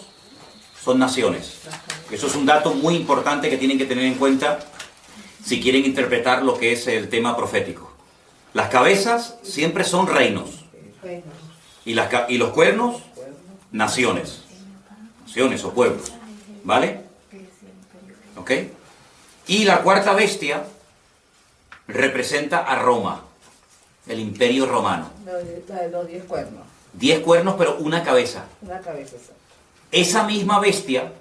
Speaker 1: son naciones. Eso es un dato muy importante que tienen que tener en cuenta si quieren interpretar lo que es el tema profético. Las cabezas siempre son reinos y los cuernos, naciones o pueblos, ¿vale? ¿Ok? Y la cuarta bestia representa a Roma, el imperio romano.
Speaker 7: La de los 10 cuernos.
Speaker 1: 10 cuernos, pero una cabeza.
Speaker 7: Una cabeza.
Speaker 1: Esa misma bestia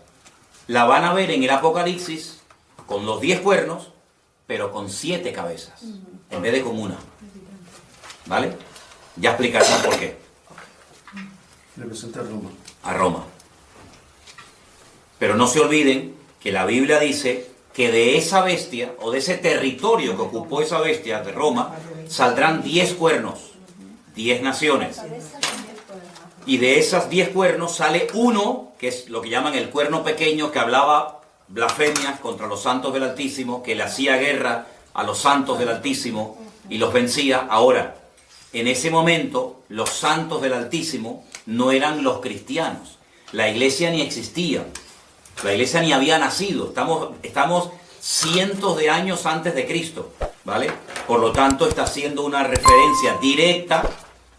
Speaker 1: la van a ver en el Apocalipsis con los 10 cuernos, pero con 7 cabezas, en vez de con una. ¿Vale? Ya explicarán por qué.
Speaker 5: Representa a Roma.
Speaker 1: A Roma. Pero no se olviden que la Biblia dice que de esa bestia, o de ese territorio que ocupó esa bestia de Roma, saldrán 10 cuernos, 10 naciones. Y de esas 10 cuernos sale uno, que es lo que llaman el cuerno pequeño, que hablaba blasfemias contra los santos del Altísimo, que le hacía guerra a los santos del Altísimo y los vencía. Ahora, en ese momento, los santos del Altísimo no eran los cristianos. La iglesia ni existía. La iglesia ni había nacido. Estamos cientos de años antes de Cristo, ¿vale? Por lo tanto, está haciendo una referencia directa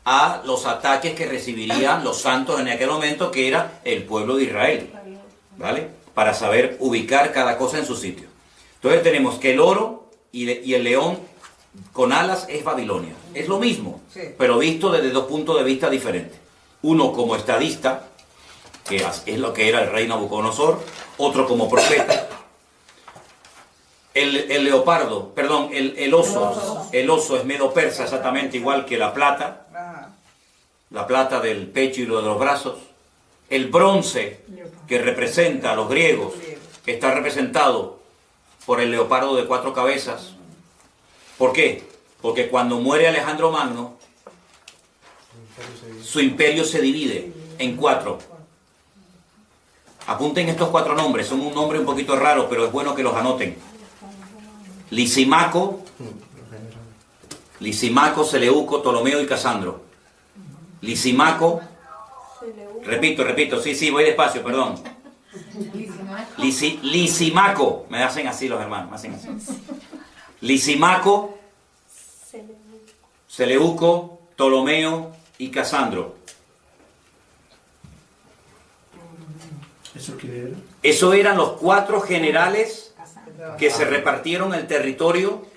Speaker 1: a los ataques que recibirían los santos en aquel momento, que era el pueblo de Israel, ¿vale? Para saber ubicar cada cosa en su sitio. Entonces tenemos que el oro y el león con alas es Babilonia. Es lo mismo, pero visto desde 2 puntos de vista diferentes. Uno como estadista, que es lo que era el rey Nabucodonosor, otro como profeta. El oso es medo-persa, exactamente igual que la plata del pecho y lo de los brazos. El bronce, que representa a los griegos, está representado por el leopardo de 4 cabezas. ¿Por qué? Porque cuando muere Alejandro Magno, su imperio se divide en 4. Apunten estos 4 nombres, son un nombre un poquito raro, pero es bueno que los anoten. Lisimaco, Seleuco, Ptolomeo y Casandro. Lisimaco, repito, sí, voy despacio, perdón. Lisimaco, me hacen así los hermanos, me hacen así. Lisimaco, Seleuco, Ptolomeo y Casandro.
Speaker 5: ¿Eso qué era?
Speaker 1: Eso eran los 4 generales que se repartieron el territorio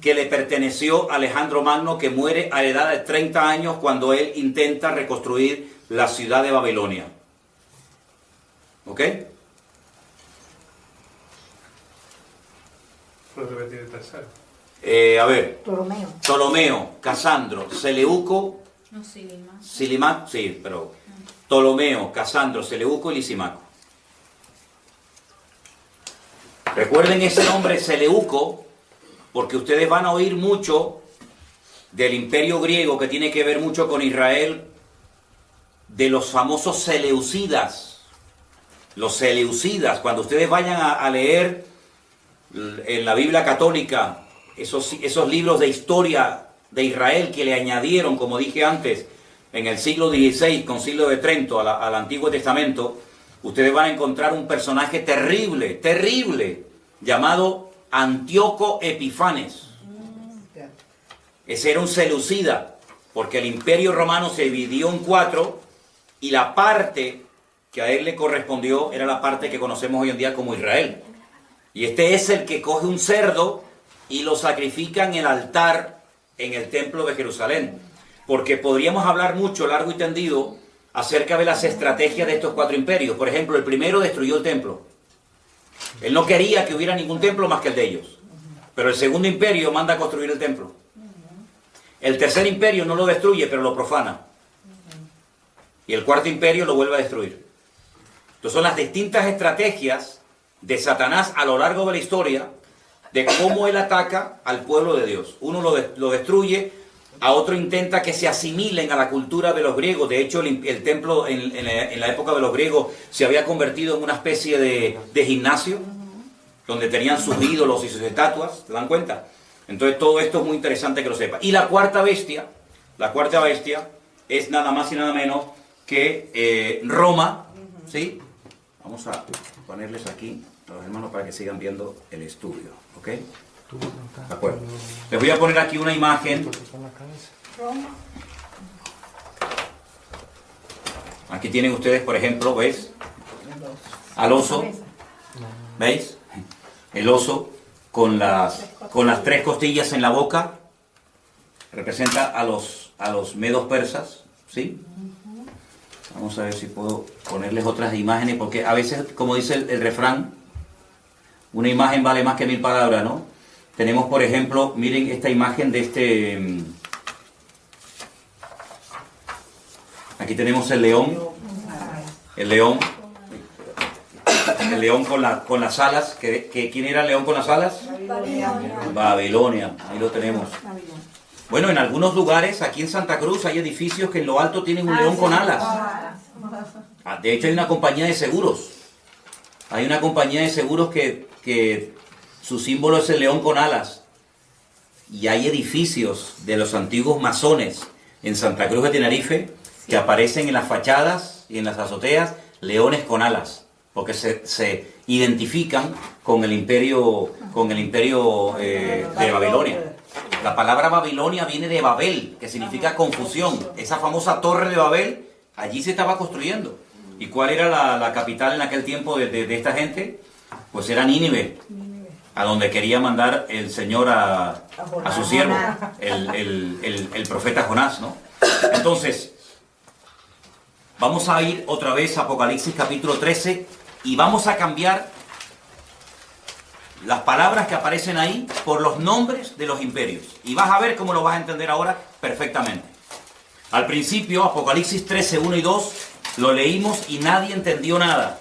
Speaker 1: que le perteneció a Alejandro Magno, que muere a la edad de 30 años cuando él intenta reconstruir la ciudad de Babilonia. ¿Ok?
Speaker 2: ¿Puedes repetir el tercero?
Speaker 1: A ver.
Speaker 9: Ptolomeo.
Speaker 1: Ptolomeo, Casandro, Seleuco, Silimaco, sí, pero Ptolomeo, Casandro, Seleuco y Lisimaco. Recuerden ese nombre Seleuco, porque ustedes van a oír mucho del imperio griego, que tiene que ver mucho con Israel, de los famosos seleucidas. Los seleucidas, cuando ustedes vayan a leer en la Biblia católica esos libros de historia de Israel que le añadieron, como dije antes, en el siglo XVI, Concilio de Trento, al Antiguo Testamento, ustedes van a encontrar un personaje terrible, llamado Antíoco Epifanes. Ese era un seleucida, porque el imperio romano se dividió en 4 y la parte que a él le correspondió era la parte que conocemos hoy en día como Israel. Y este es el que coge un cerdo y lo sacrifica en el altar en el templo de Jerusalén. Porque podríamos hablar mucho, largo y tendido, acerca de las estrategias de estos 4 imperios. Por ejemplo, el primero destruyó el templo. Él no quería que hubiera ningún templo más que el de ellos. Pero el segundo imperio manda a construir el templo. El tercer imperio no lo destruye, pero lo profana. Y el cuarto imperio lo vuelve a destruir. Entonces son las distintas estrategias de Satanás a lo largo de la historia, de cómo él ataca al pueblo de Dios. Uno lo destruye, a otro intenta que se asimilen a la cultura de los griegos. De hecho, el templo en la época de los griegos se había convertido en una especie de gimnasio, donde tenían sus ídolos y sus estatuas. ¿Se dan cuenta? Entonces todo esto es muy interesante que lo sepa. Y la cuarta bestia es nada más y nada menos que Roma, ¿sí? Vamos a ponerles aquí a los hermanos para que sigan viendo el estudio, ¿ok? De acuerdo. Les voy a poner aquí una imagen. Aquí tienen ustedes, por ejemplo, ¿ves? Al oso. ¿Veis? El oso con las 3 costillas en la boca. Representa a los medos persas, ¿sí? Vamos a ver si puedo ponerles otras imágenes, porque a veces, como dice el refrán, una imagen vale más que 1000 palabras, ¿no? Tenemos, por ejemplo, miren esta imagen de este... Aquí tenemos el león. El león con las alas. ¿Quién era el león con las alas? Babilonia. Ahí lo tenemos. Bueno, en algunos lugares, aquí en Santa Cruz, hay edificios que en lo alto tienen un león con alas. De hecho, hay una compañía de seguros. Hay una compañía de seguros que su símbolo es el león con alas. Y hay edificios de los antiguos masones en Santa Cruz de Tenerife que aparecen en las fachadas y en las azoteas leones con alas, porque se identifican con el imperio de Babilonia. La palabra Babilonia viene de Babel, que significa confusión. Esa famosa torre de Babel, allí se estaba construyendo. ¿Y cuál era la capital en aquel tiempo de esta gente? Pues era Nínive, a donde quería mandar el Señor a su siervo, el profeta Jonás, ¿no? Entonces, vamos a ir otra vez a Apocalipsis capítulo 13 y vamos a cambiar las palabras que aparecen ahí por los nombres de los imperios. Y vas a ver cómo lo vas a entender ahora perfectamente. Al principio, Apocalipsis 13, 1 y 2, lo leímos y nadie entendió nada.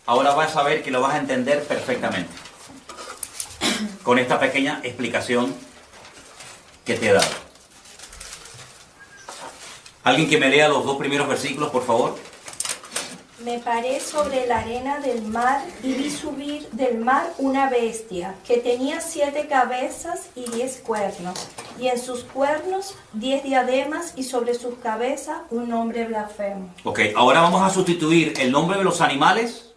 Speaker 1: Ahora vas a ver que lo vas a entender perfectamente con esta pequeña explicación que te he dado. ¿Alguien que me lea los 2 primeros versículos, por favor?
Speaker 6: Me paré sobre la arena del mar y vi subir del mar una bestia que tenía 7 cabezas y 10 cuernos, y en sus cuernos 10 diademas y sobre sus cabezas un nombre blasfemo.
Speaker 1: Ok, ahora vamos a sustituir el nombre de los animales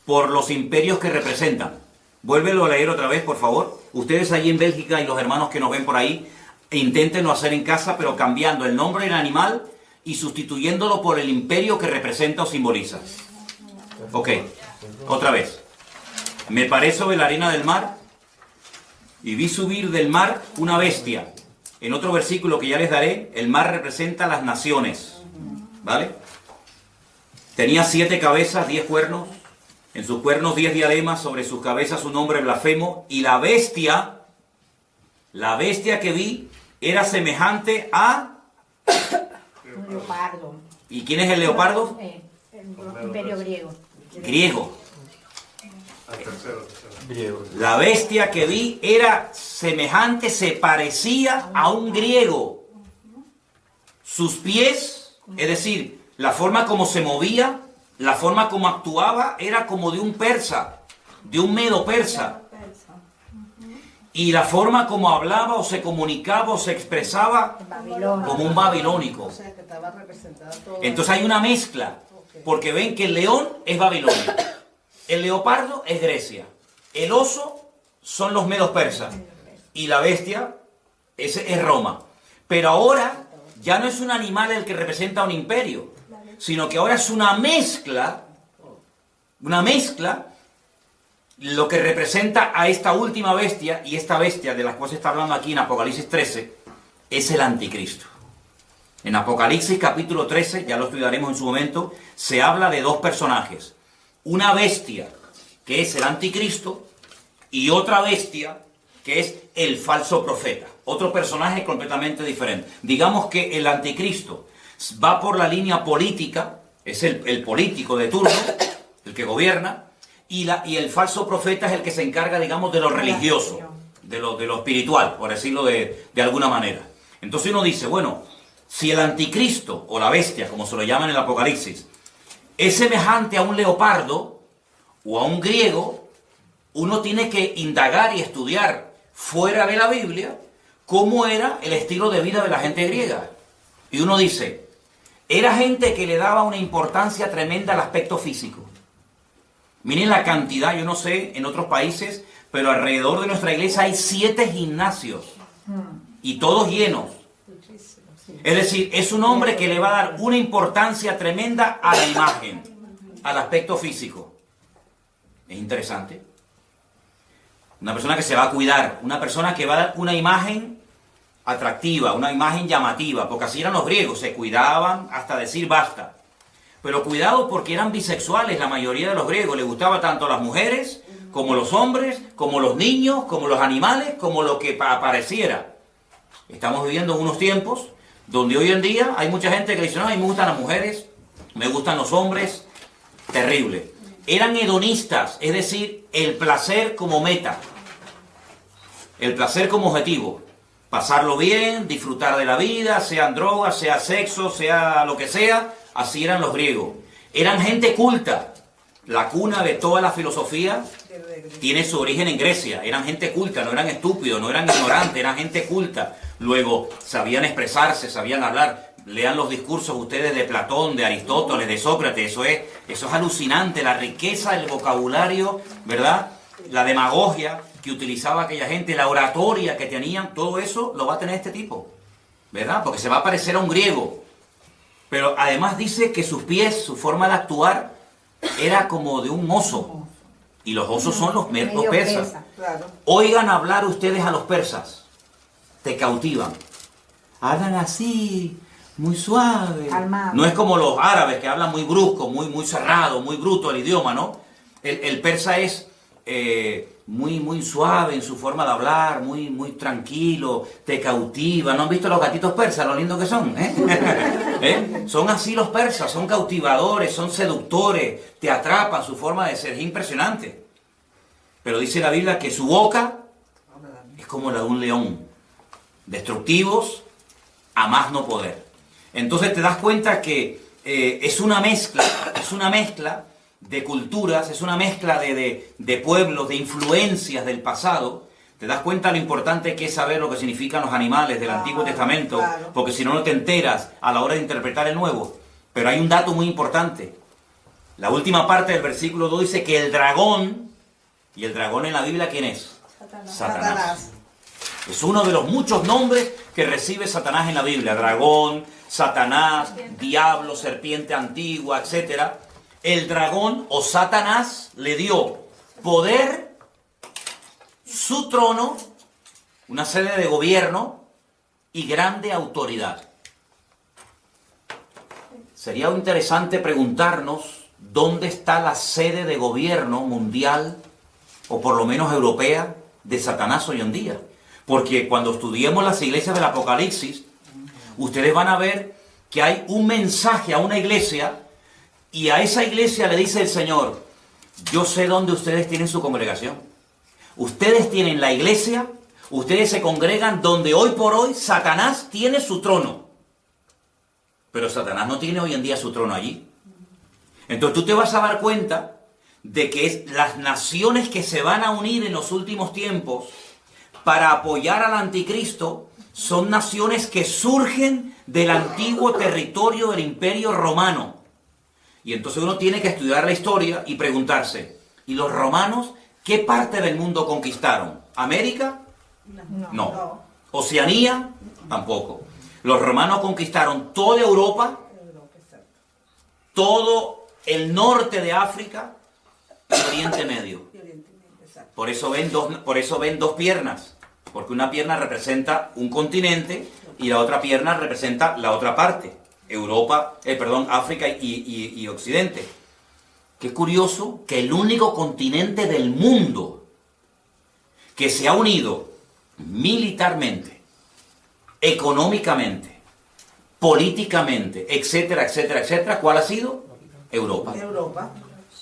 Speaker 1: por los imperios que representan. Vuélvelo a leer otra vez, por favor. Ustedes allí en Bélgica y los hermanos que nos ven por ahí, inténtenlo hacer en casa, pero cambiando el nombre del animal y sustituyéndolo por el imperio que representa o simboliza. Ok, otra vez. Me paré sobre la arena del mar y vi subir del mar una bestia. En otro versículo que ya les daré, el mar representa las naciones. ¿Vale? Tenía 7 cabezas, 10 cuernos. En sus cuernos 10 diademas, sobre sus cabezas un nombre blasfemo. Y la bestia que vi era semejante a...
Speaker 9: Un leopardo.
Speaker 1: ¿Y quién es el leopardo?
Speaker 9: El imperio griego.
Speaker 1: Griego.
Speaker 8: Griego.
Speaker 1: La bestia que vi era semejante, se parecía a un griego. Sus pies, es decir, la forma como se movía, la forma como actuaba, era como de un persa, de un medo persa. Y la forma como hablaba o se comunicaba o se expresaba como un babilónico. Entonces hay una mezcla, porque ven que el león es Babilonia, el leopardo es Grecia, el oso son los medos persas y la bestia es Roma. Pero ahora ya no es un animal el que representa un imperio, sino que ahora es una mezcla, lo que representa a esta última bestia, y esta bestia de la cual se está hablando aquí en Apocalipsis 13, es el anticristo. En Apocalipsis capítulo 13, ya lo estudiaremos en su momento, se habla de 2 personajes. Una bestia, que es el anticristo, y otra bestia, que es el falso profeta. Otro personaje completamente diferente. Digamos que el anticristo va por la línea política, es el político de turno, el que gobierna, y el falso profeta es el que se encarga, digamos, de lo religioso, de lo espiritual, por decirlo de alguna manera. Entonces uno dice, bueno, si el anticristo, o la bestia, como se lo llama en el Apocalipsis, es semejante a un leopardo o a un griego, uno tiene que indagar y estudiar fuera de la Biblia cómo era el estilo de vida de la gente griega. Y uno dice, era gente que le daba una importancia tremenda al aspecto físico. Miren la cantidad, yo no sé en otros países, pero alrededor de nuestra iglesia hay 7 gimnasios y todos llenos. Es decir, es un hombre que le va a dar una importancia tremenda a la imagen, al aspecto físico. Es interesante. Una persona que se va a cuidar, una persona que va a dar una imagen atractiva, una imagen llamativa, porque así eran los griegos, se cuidaban hasta decir basta. Pero cuidado porque eran bisexuales la mayoría de los griegos, les gustaba tanto las mujeres, como los hombres, como los niños, como los animales, como lo que apareciera. Estamos viviendo en unos tiempos donde hoy en día hay mucha gente que dice, no, a mí me gustan las mujeres, me gustan los hombres, terrible. Eran hedonistas, es decir, el placer como meta, el placer como objetivo. Pasarlo bien, disfrutar de la vida, sean drogas, sea sexo, sea lo que sea, así eran los griegos. Eran gente culta. La cuna de toda la filosofía tiene su origen en Grecia. Eran gente culta, no eran estúpidos, no eran ignorantes, eran gente culta. Luego, sabían expresarse, sabían hablar. Lean los discursos ustedes de Platón, de Aristóteles, de Sócrates. Eso es alucinante, la riqueza del vocabulario, ¿verdad? La demagogia que utilizaba aquella gente, la oratoria que tenían, todo eso lo va a tener este tipo, ¿verdad? Porque se va a parecer a un griego. Pero además dice que sus pies, su forma de actuar, era como de un oso. Y los osos son los persas.
Speaker 9: Claro.
Speaker 1: Oigan hablar ustedes a los persas. Te cautivan. Hablan así, muy suave.
Speaker 9: Calmado.
Speaker 1: No es como los árabes que hablan muy brusco, muy cerrado, muy bruto el idioma, ¿no? El persa es muy suave en su forma de hablar, muy tranquilo, te cautiva. ¿No han visto los gatitos persas, lo lindos que son? Son así los persas, son cautivadores, son seductores, te atrapan, su forma de ser es impresionante. Pero dice la Biblia que su boca es como la de un león, destructivos a más no poder. Entonces te das cuenta que es una mezcla de culturas, es una mezcla de pueblos, de influencias del pasado. Te das cuenta lo importante que es saber lo que significan los animales del Antiguo Testamento, claro. Porque si no, no te enteras a la hora de interpretar el Nuevo. Pero hay un dato muy importante. La última parte del versículo 2 dice que el dragón, y el dragón en la Biblia, ¿quién es? Satanás. Es uno de los muchos nombres que recibe Satanás en la Biblia. Dragón, Satanás, diablo, serpiente antigua, etc. El dragón o Satanás le dio poder, su trono, una sede de gobierno y grande autoridad. Sería interesante preguntarnos dónde está la sede de gobierno mundial, o por lo menos europea, de Satanás hoy en día. Porque cuando estudiemos las iglesias del Apocalipsis, ustedes van a ver que hay un mensaje a una iglesia, y a esa iglesia le dice el Señor, yo sé dónde ustedes tienen su congregación. Ustedes tienen la iglesia, ustedes se congregan donde hoy por hoy Satanás tiene su trono. Pero Satanás no tiene hoy en día su trono allí. Entonces tú te vas a dar cuenta de que es las naciones que se van a unir en los últimos tiempos para apoyar al anticristo, son naciones que surgen del antiguo territorio del Imperio Romano. Y entonces uno tiene que estudiar la historia y preguntarse, ¿y los romanos qué parte del mundo conquistaron? ¿América? No. ¿Oceanía? Tampoco. Los romanos conquistaron toda Europa, todo el norte de África y Oriente Medio. Por eso ven dos piernas, porque una pierna representa un continente y la otra pierna representa la otra parte, África y Occidente. Qué curioso que el único continente del mundo que se ha unido militarmente, económicamente, políticamente, etcétera, etcétera, etcétera, ¿cuál ha sido? Europa.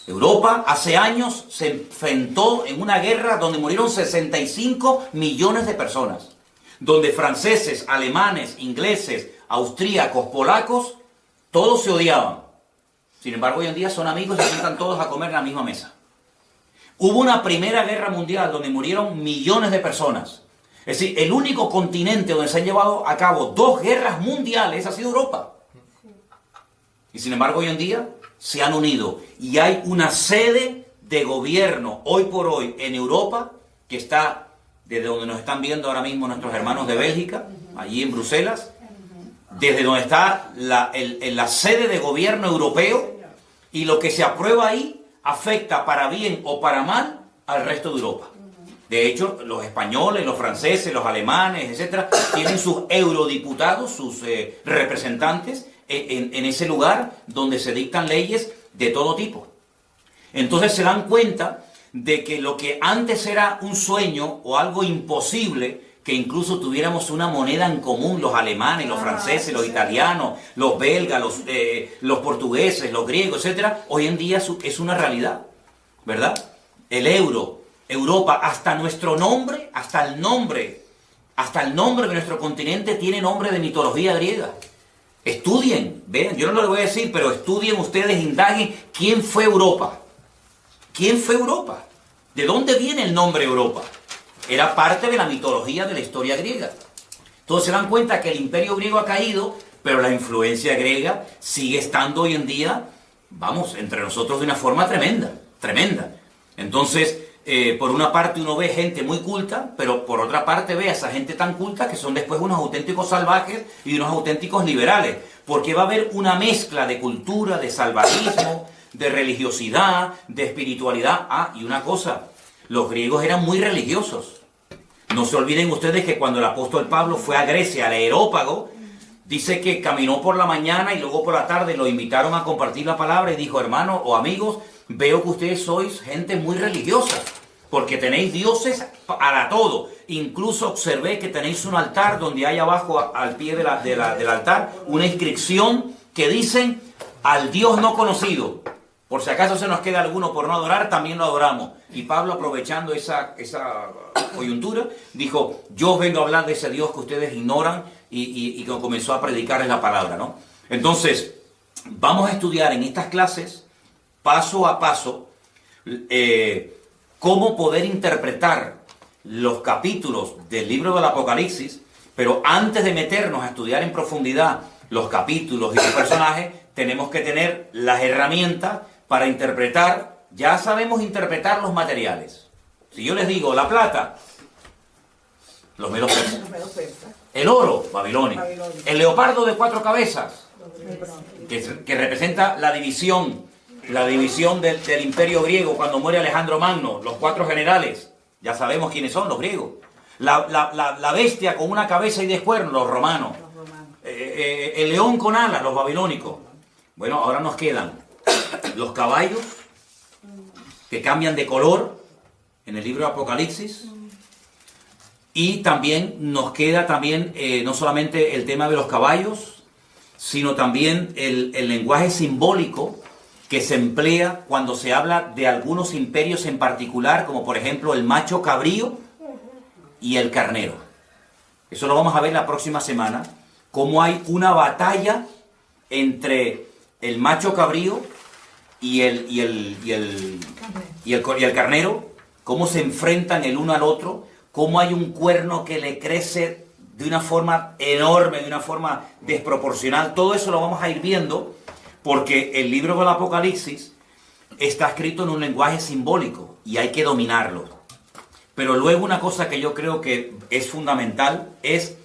Speaker 1: Europa hace años se enfrentó en una guerra donde murieron 65 millones de personas, donde franceses, alemanes, ingleses, austríacos, polacos, todos se odiaban. Sin embargo, hoy en día son amigos y se sientan todos a comer en la misma mesa. Hubo una primera guerra mundial donde murieron millones de personas. Es decir, el único continente donde se han llevado a cabo 2 guerras mundiales ha sido Europa. Y sin embargo, hoy en día se han unido y hay una sede de gobierno hoy por hoy en Europa que está desde donde nos están viendo ahora mismo nuestros hermanos de Bélgica, allí en Bruselas, desde donde está la sede de gobierno europeo, y lo que se aprueba ahí afecta para bien o para mal al resto de Europa. De hecho, los españoles, los franceses, los alemanes, etcétera, tienen sus eurodiputados, sus representantes en ese lugar donde se dictan leyes de todo tipo. Entonces se dan cuenta de que lo que antes era un sueño o algo imposible, que incluso tuviéramos una moneda en común, los alemanes, los franceses, los italianos, los belgas, los portugueses, los griegos, etcétera, hoy en día es una realidad, ¿verdad? El euro, Europa, hasta nuestro nombre, hasta el nombre de nuestro continente tiene nombre de mitología griega. Estudien, vean, yo no lo voy a decir, pero estudien ustedes, indaguen quién fue Europa. ¿Quién fue Europa? ¿De dónde viene el nombre Europa? Era parte de la mitología de la historia griega. Entonces se dan cuenta que el imperio griego ha caído, pero la influencia griega sigue estando hoy en día, vamos, entre nosotros de una forma tremenda, tremenda. Entonces, por una parte uno ve gente muy culta, pero por otra parte ve a esa gente tan culta que son después unos auténticos salvajes y unos auténticos liberales, porque va a haber una mezcla de cultura, de salvajismo, de religiosidad, de espiritualidad. Ah, y una cosa, los griegos eran muy religiosos. No se olviden ustedes que cuando el apóstol Pablo fue a Grecia, al Areópago, dice que caminó por la mañana y luego por la tarde lo invitaron a compartir la palabra y dijo, hermanos o amigos, veo que ustedes sois gente muy religiosa, porque tenéis dioses para todo. Incluso observé que tenéis un altar donde hay abajo, al pie del altar, una inscripción que dicen al Dios no conocido. Por si acaso se nos queda alguno por no adorar, también lo adoramos. Y Pablo, aprovechando esa coyuntura, dijo, yo os vengo a hablar de ese Dios que ustedes ignoran, y comenzó a predicarles la palabra, ¿no? Entonces, vamos a estudiar en estas clases, paso a paso, cómo poder interpretar los capítulos del libro del Apocalipsis, pero antes de meternos a estudiar en profundidad los capítulos y los personajes, tenemos que tener las herramientas para interpretar. Ya sabemos interpretar los materiales. Si yo les digo la plata, los medos persas. El oro, Babilonia. El leopardo de 4 cabezas, que representa la división del imperio griego cuando muere Alejandro Magno, los 4 generales. Ya sabemos quiénes son, los griegos. La bestia con una cabeza y 10 cuernos, los romanos. El león con alas, los babilónicos. Bueno, ahora nos quedan los caballos que cambian de color en el libro de Apocalipsis, y también nos queda no solamente el tema de los caballos, sino también el lenguaje simbólico que se emplea cuando se habla de algunos imperios en particular, como por ejemplo el macho cabrío y el carnero. Eso lo vamos a ver la próxima semana, cómo hay una batalla entre el macho cabrío y el carnero, cómo se enfrentan el uno al otro, cómo hay un cuerno que le crece de una forma enorme, de una forma desproporcional. Todo eso lo vamos a ir viendo, porque el libro del Apocalipsis está escrito en un lenguaje simbólico y hay que dominarlo. Pero luego una cosa que yo creo que es fundamental es,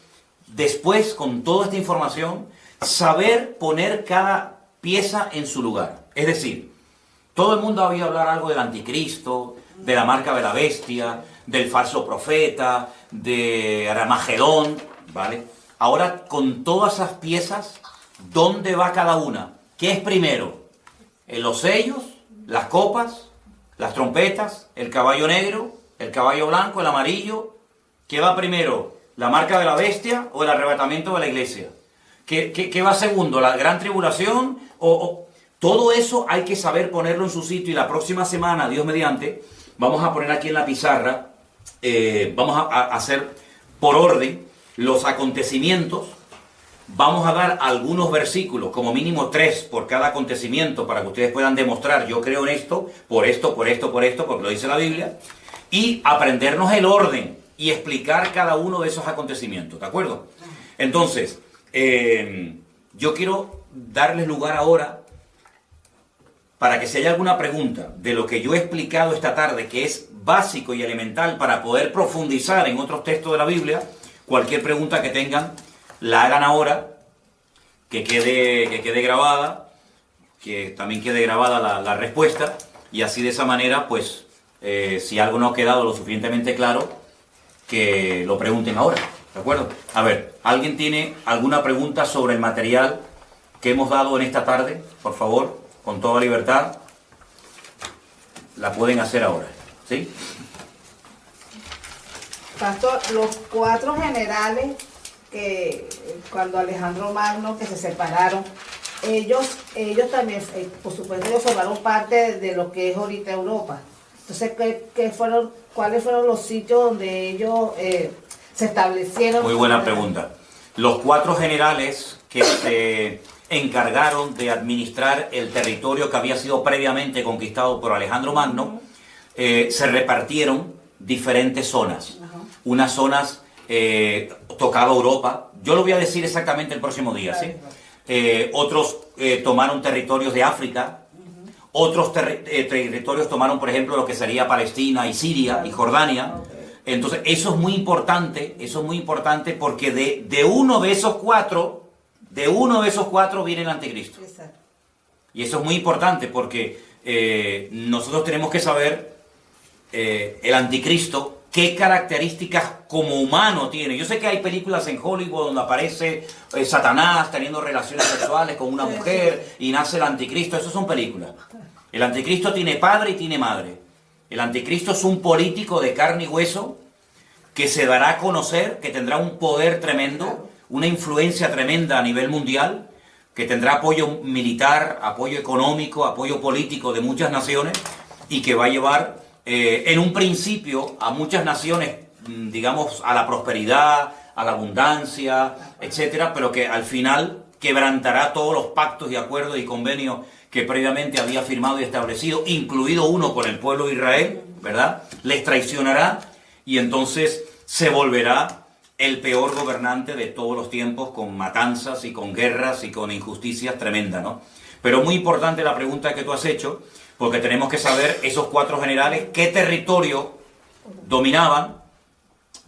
Speaker 1: después, con toda esta información, saber poner cada pieza en su lugar. Es decir, todo el mundo ha oído hablar algo del anticristo, de la marca de la bestia, del falso profeta, de Armagedón, ¿vale? Ahora, con todas esas piezas, ¿dónde va cada una? ¿Qué es primero? ¿Los sellos, las copas, las trompetas, el caballo negro, el caballo blanco, el amarillo? ¿Qué va primero? ¿La marca de la bestia o el arrebatamiento de la iglesia? ¿Qué va segundo? ¿La gran tribulación? Todo eso hay que saber ponerlo en su sitio, y la próxima semana, Dios mediante, vamos a poner aquí en la pizarra, vamos a hacer por orden los acontecimientos. Vamos a dar algunos versículos, como mínimo 3 por cada acontecimiento, para que ustedes puedan demostrar, yo creo en esto, por esto, porque lo dice la Biblia, y aprendernos el orden y explicar cada uno de esos acontecimientos, ¿de acuerdo? Entonces, yo quiero darles lugar ahora para que si hay alguna pregunta de lo que yo he explicado esta tarde, que es básico y elemental para poder profundizar en otros textos de la Biblia, cualquier pregunta que tengan, la hagan ahora, que quede grabada, que también quede grabada la respuesta, y así de esa manera pues si algo no ha quedado lo suficientemente claro, que lo pregunten ahora, ¿de acuerdo? A ver, ¿alguien tiene alguna pregunta sobre el material que hemos dado en esta tarde? Por favor, con toda libertad, la pueden hacer ahora, ¿sí?
Speaker 7: Pastor, los 4 generales que cuando Alejandro Magno, que se separaron, ellos también, por supuesto, ellos formaron parte de lo que es ahorita Europa. Entonces, ¿cuáles fueron los sitios donde ellos se establecieron?
Speaker 1: Muy buena pregunta. Los 4 generales que se encargaron de administrar el territorio que había sido previamente conquistado por Alejandro Magno, se repartieron diferentes zonas. Unas zonas tocaba Europa. Yo lo voy a decir exactamente el próximo día, ¿sí? Otros tomaron territorios de África. Otros territorios tomaron, por ejemplo, lo que sería Palestina y Siria y Jordania. Entonces, eso es muy importante porque de uno de esos cuatro viene el anticristo. Y eso es muy importante porque nosotros tenemos que saber el anticristo, qué características como humano tiene. Yo sé que hay películas en Hollywood donde aparece Satanás teniendo relaciones sexuales con una mujer y nace el anticristo. Eso son películas. El anticristo tiene padre y tiene madre. El anticristo es un político de carne y hueso que se dará a conocer, que tendrá un poder tremendo, una influencia tremenda a nivel mundial, que tendrá apoyo militar, apoyo económico, apoyo político de muchas naciones y que va a llevar en un principio a muchas naciones, digamos, a la prosperidad, a la abundancia, etcétera, pero que al final quebrantará todos los pactos y acuerdos y convenios que previamente había firmado y establecido, incluido uno con el pueblo de Israel, ¿verdad? Les traicionará y entonces se volverá el peor gobernante de todos los tiempos, con matanzas y con guerras y con injusticias tremendas, ¿no? Pero muy importante la pregunta que tú has hecho, porque tenemos que saber esos 4 generales qué territorio dominaban.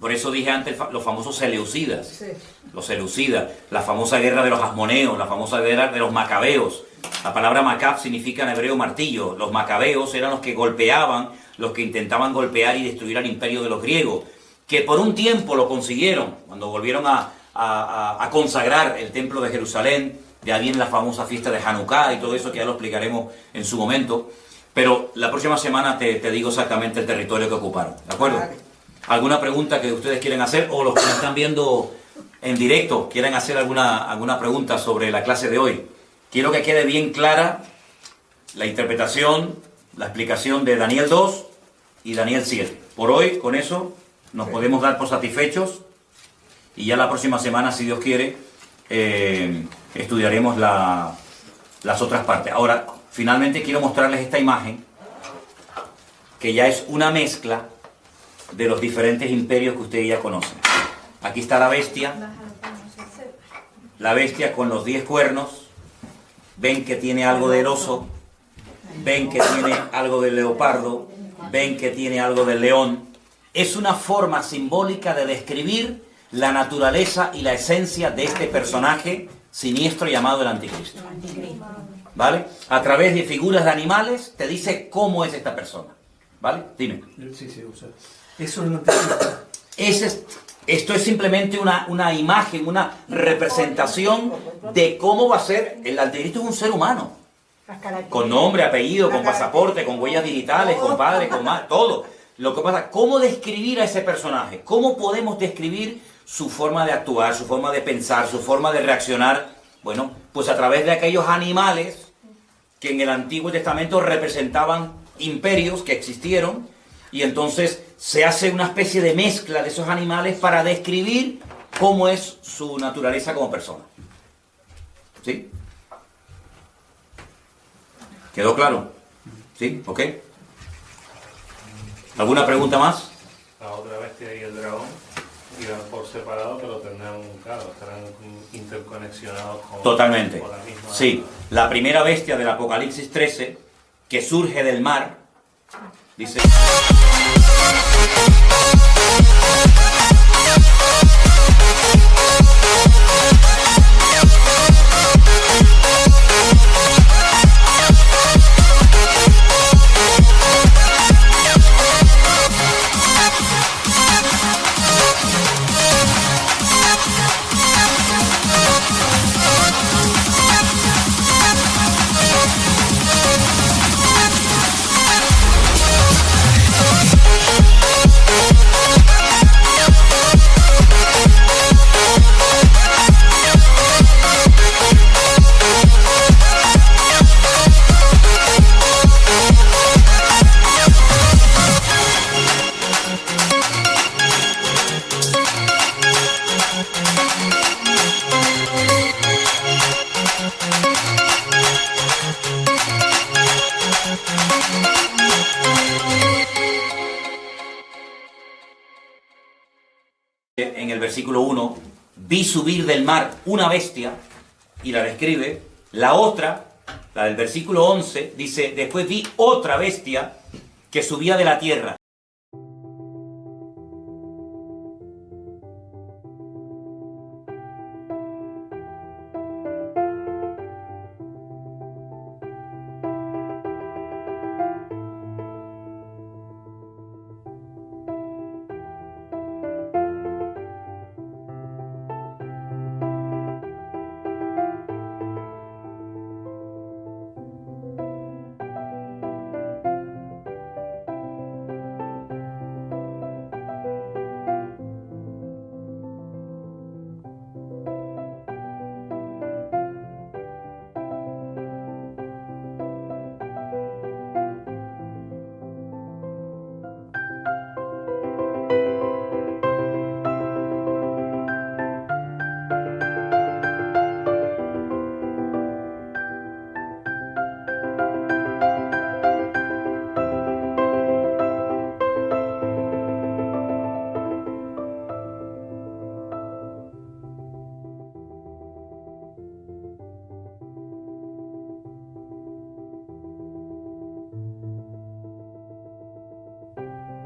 Speaker 1: Por eso dije antes los famosos seleucidas, sí. Los seleucidas, la famosa guerra de los asmoneos, la famosa guerra de los macabeos. La palabra macab significa en hebreo martillo. Los macabeos eran los que golpeaban, los que intentaban golpear y destruir al imperio de los griegos, que por un tiempo lo consiguieron, cuando volvieron a consagrar el templo de Jerusalén. De ahí viene la famosa fiesta de Hanukkah y todo eso, que ya lo explicaremos en su momento. Pero la próxima semana te digo exactamente el territorio que ocuparon, ¿de acuerdo? ¿Alguna pregunta que ustedes quieren hacer? O los que me están viendo en directo quieren hacer alguna pregunta sobre la clase de hoy. Quiero que quede bien clara la interpretación, la explicación de Daniel 2 y Daniel 7. Por hoy, con eso, nos podemos dar por satisfechos. Y ya la próxima semana, si Dios quiere, estudiaremos las otras partes. Ahora, finalmente quiero mostrarles esta imagen, que ya es una mezcla de los diferentes imperios que ustedes ya conocen. Aquí está la bestia con los 10 cuernos. Ven que tiene algo del oso, ven que tiene algo del leopardo, ven que tiene algo del león. Es una forma simbólica de describir la naturaleza y la esencia de este personaje siniestro llamado el anticristo. ¿Vale? A través de figuras de animales te dice cómo es esta persona. ¿Vale? Dime.
Speaker 5: Sí, o sea, eso es el anticristo.
Speaker 1: Esto es simplemente una imagen, una representación de cómo va a ser. El anticristo es un ser humano. Con nombre, apellido, con pasaporte, con huellas digitales, con padre, con madre, todo. Lo que pasa, ¿cómo describir a ese personaje? ¿Cómo podemos describir su forma de actuar, su forma de pensar, su forma de reaccionar? Bueno, pues a través de aquellos animales que en el Antiguo Testamento representaban imperios que existieron, y entonces se hace una especie de mezcla de esos animales para describir cómo es su naturaleza como persona. ¿Sí? ¿Quedó claro? ¿Sí? ¿Ok? ¿Alguna pregunta más?
Speaker 2: La otra bestia y el dragón irán por separado, pero tendrán, claro, estarán interconexionados con...
Speaker 1: Totalmente.
Speaker 2: Con la misma...
Speaker 1: Sí, la primera bestia del Apocalipsis 13, que surge del mar, dice... versículo 1, vi subir del mar una bestia, y la describe. La otra, la del versículo 11, dice, después vi otra bestia que subía de la tierra.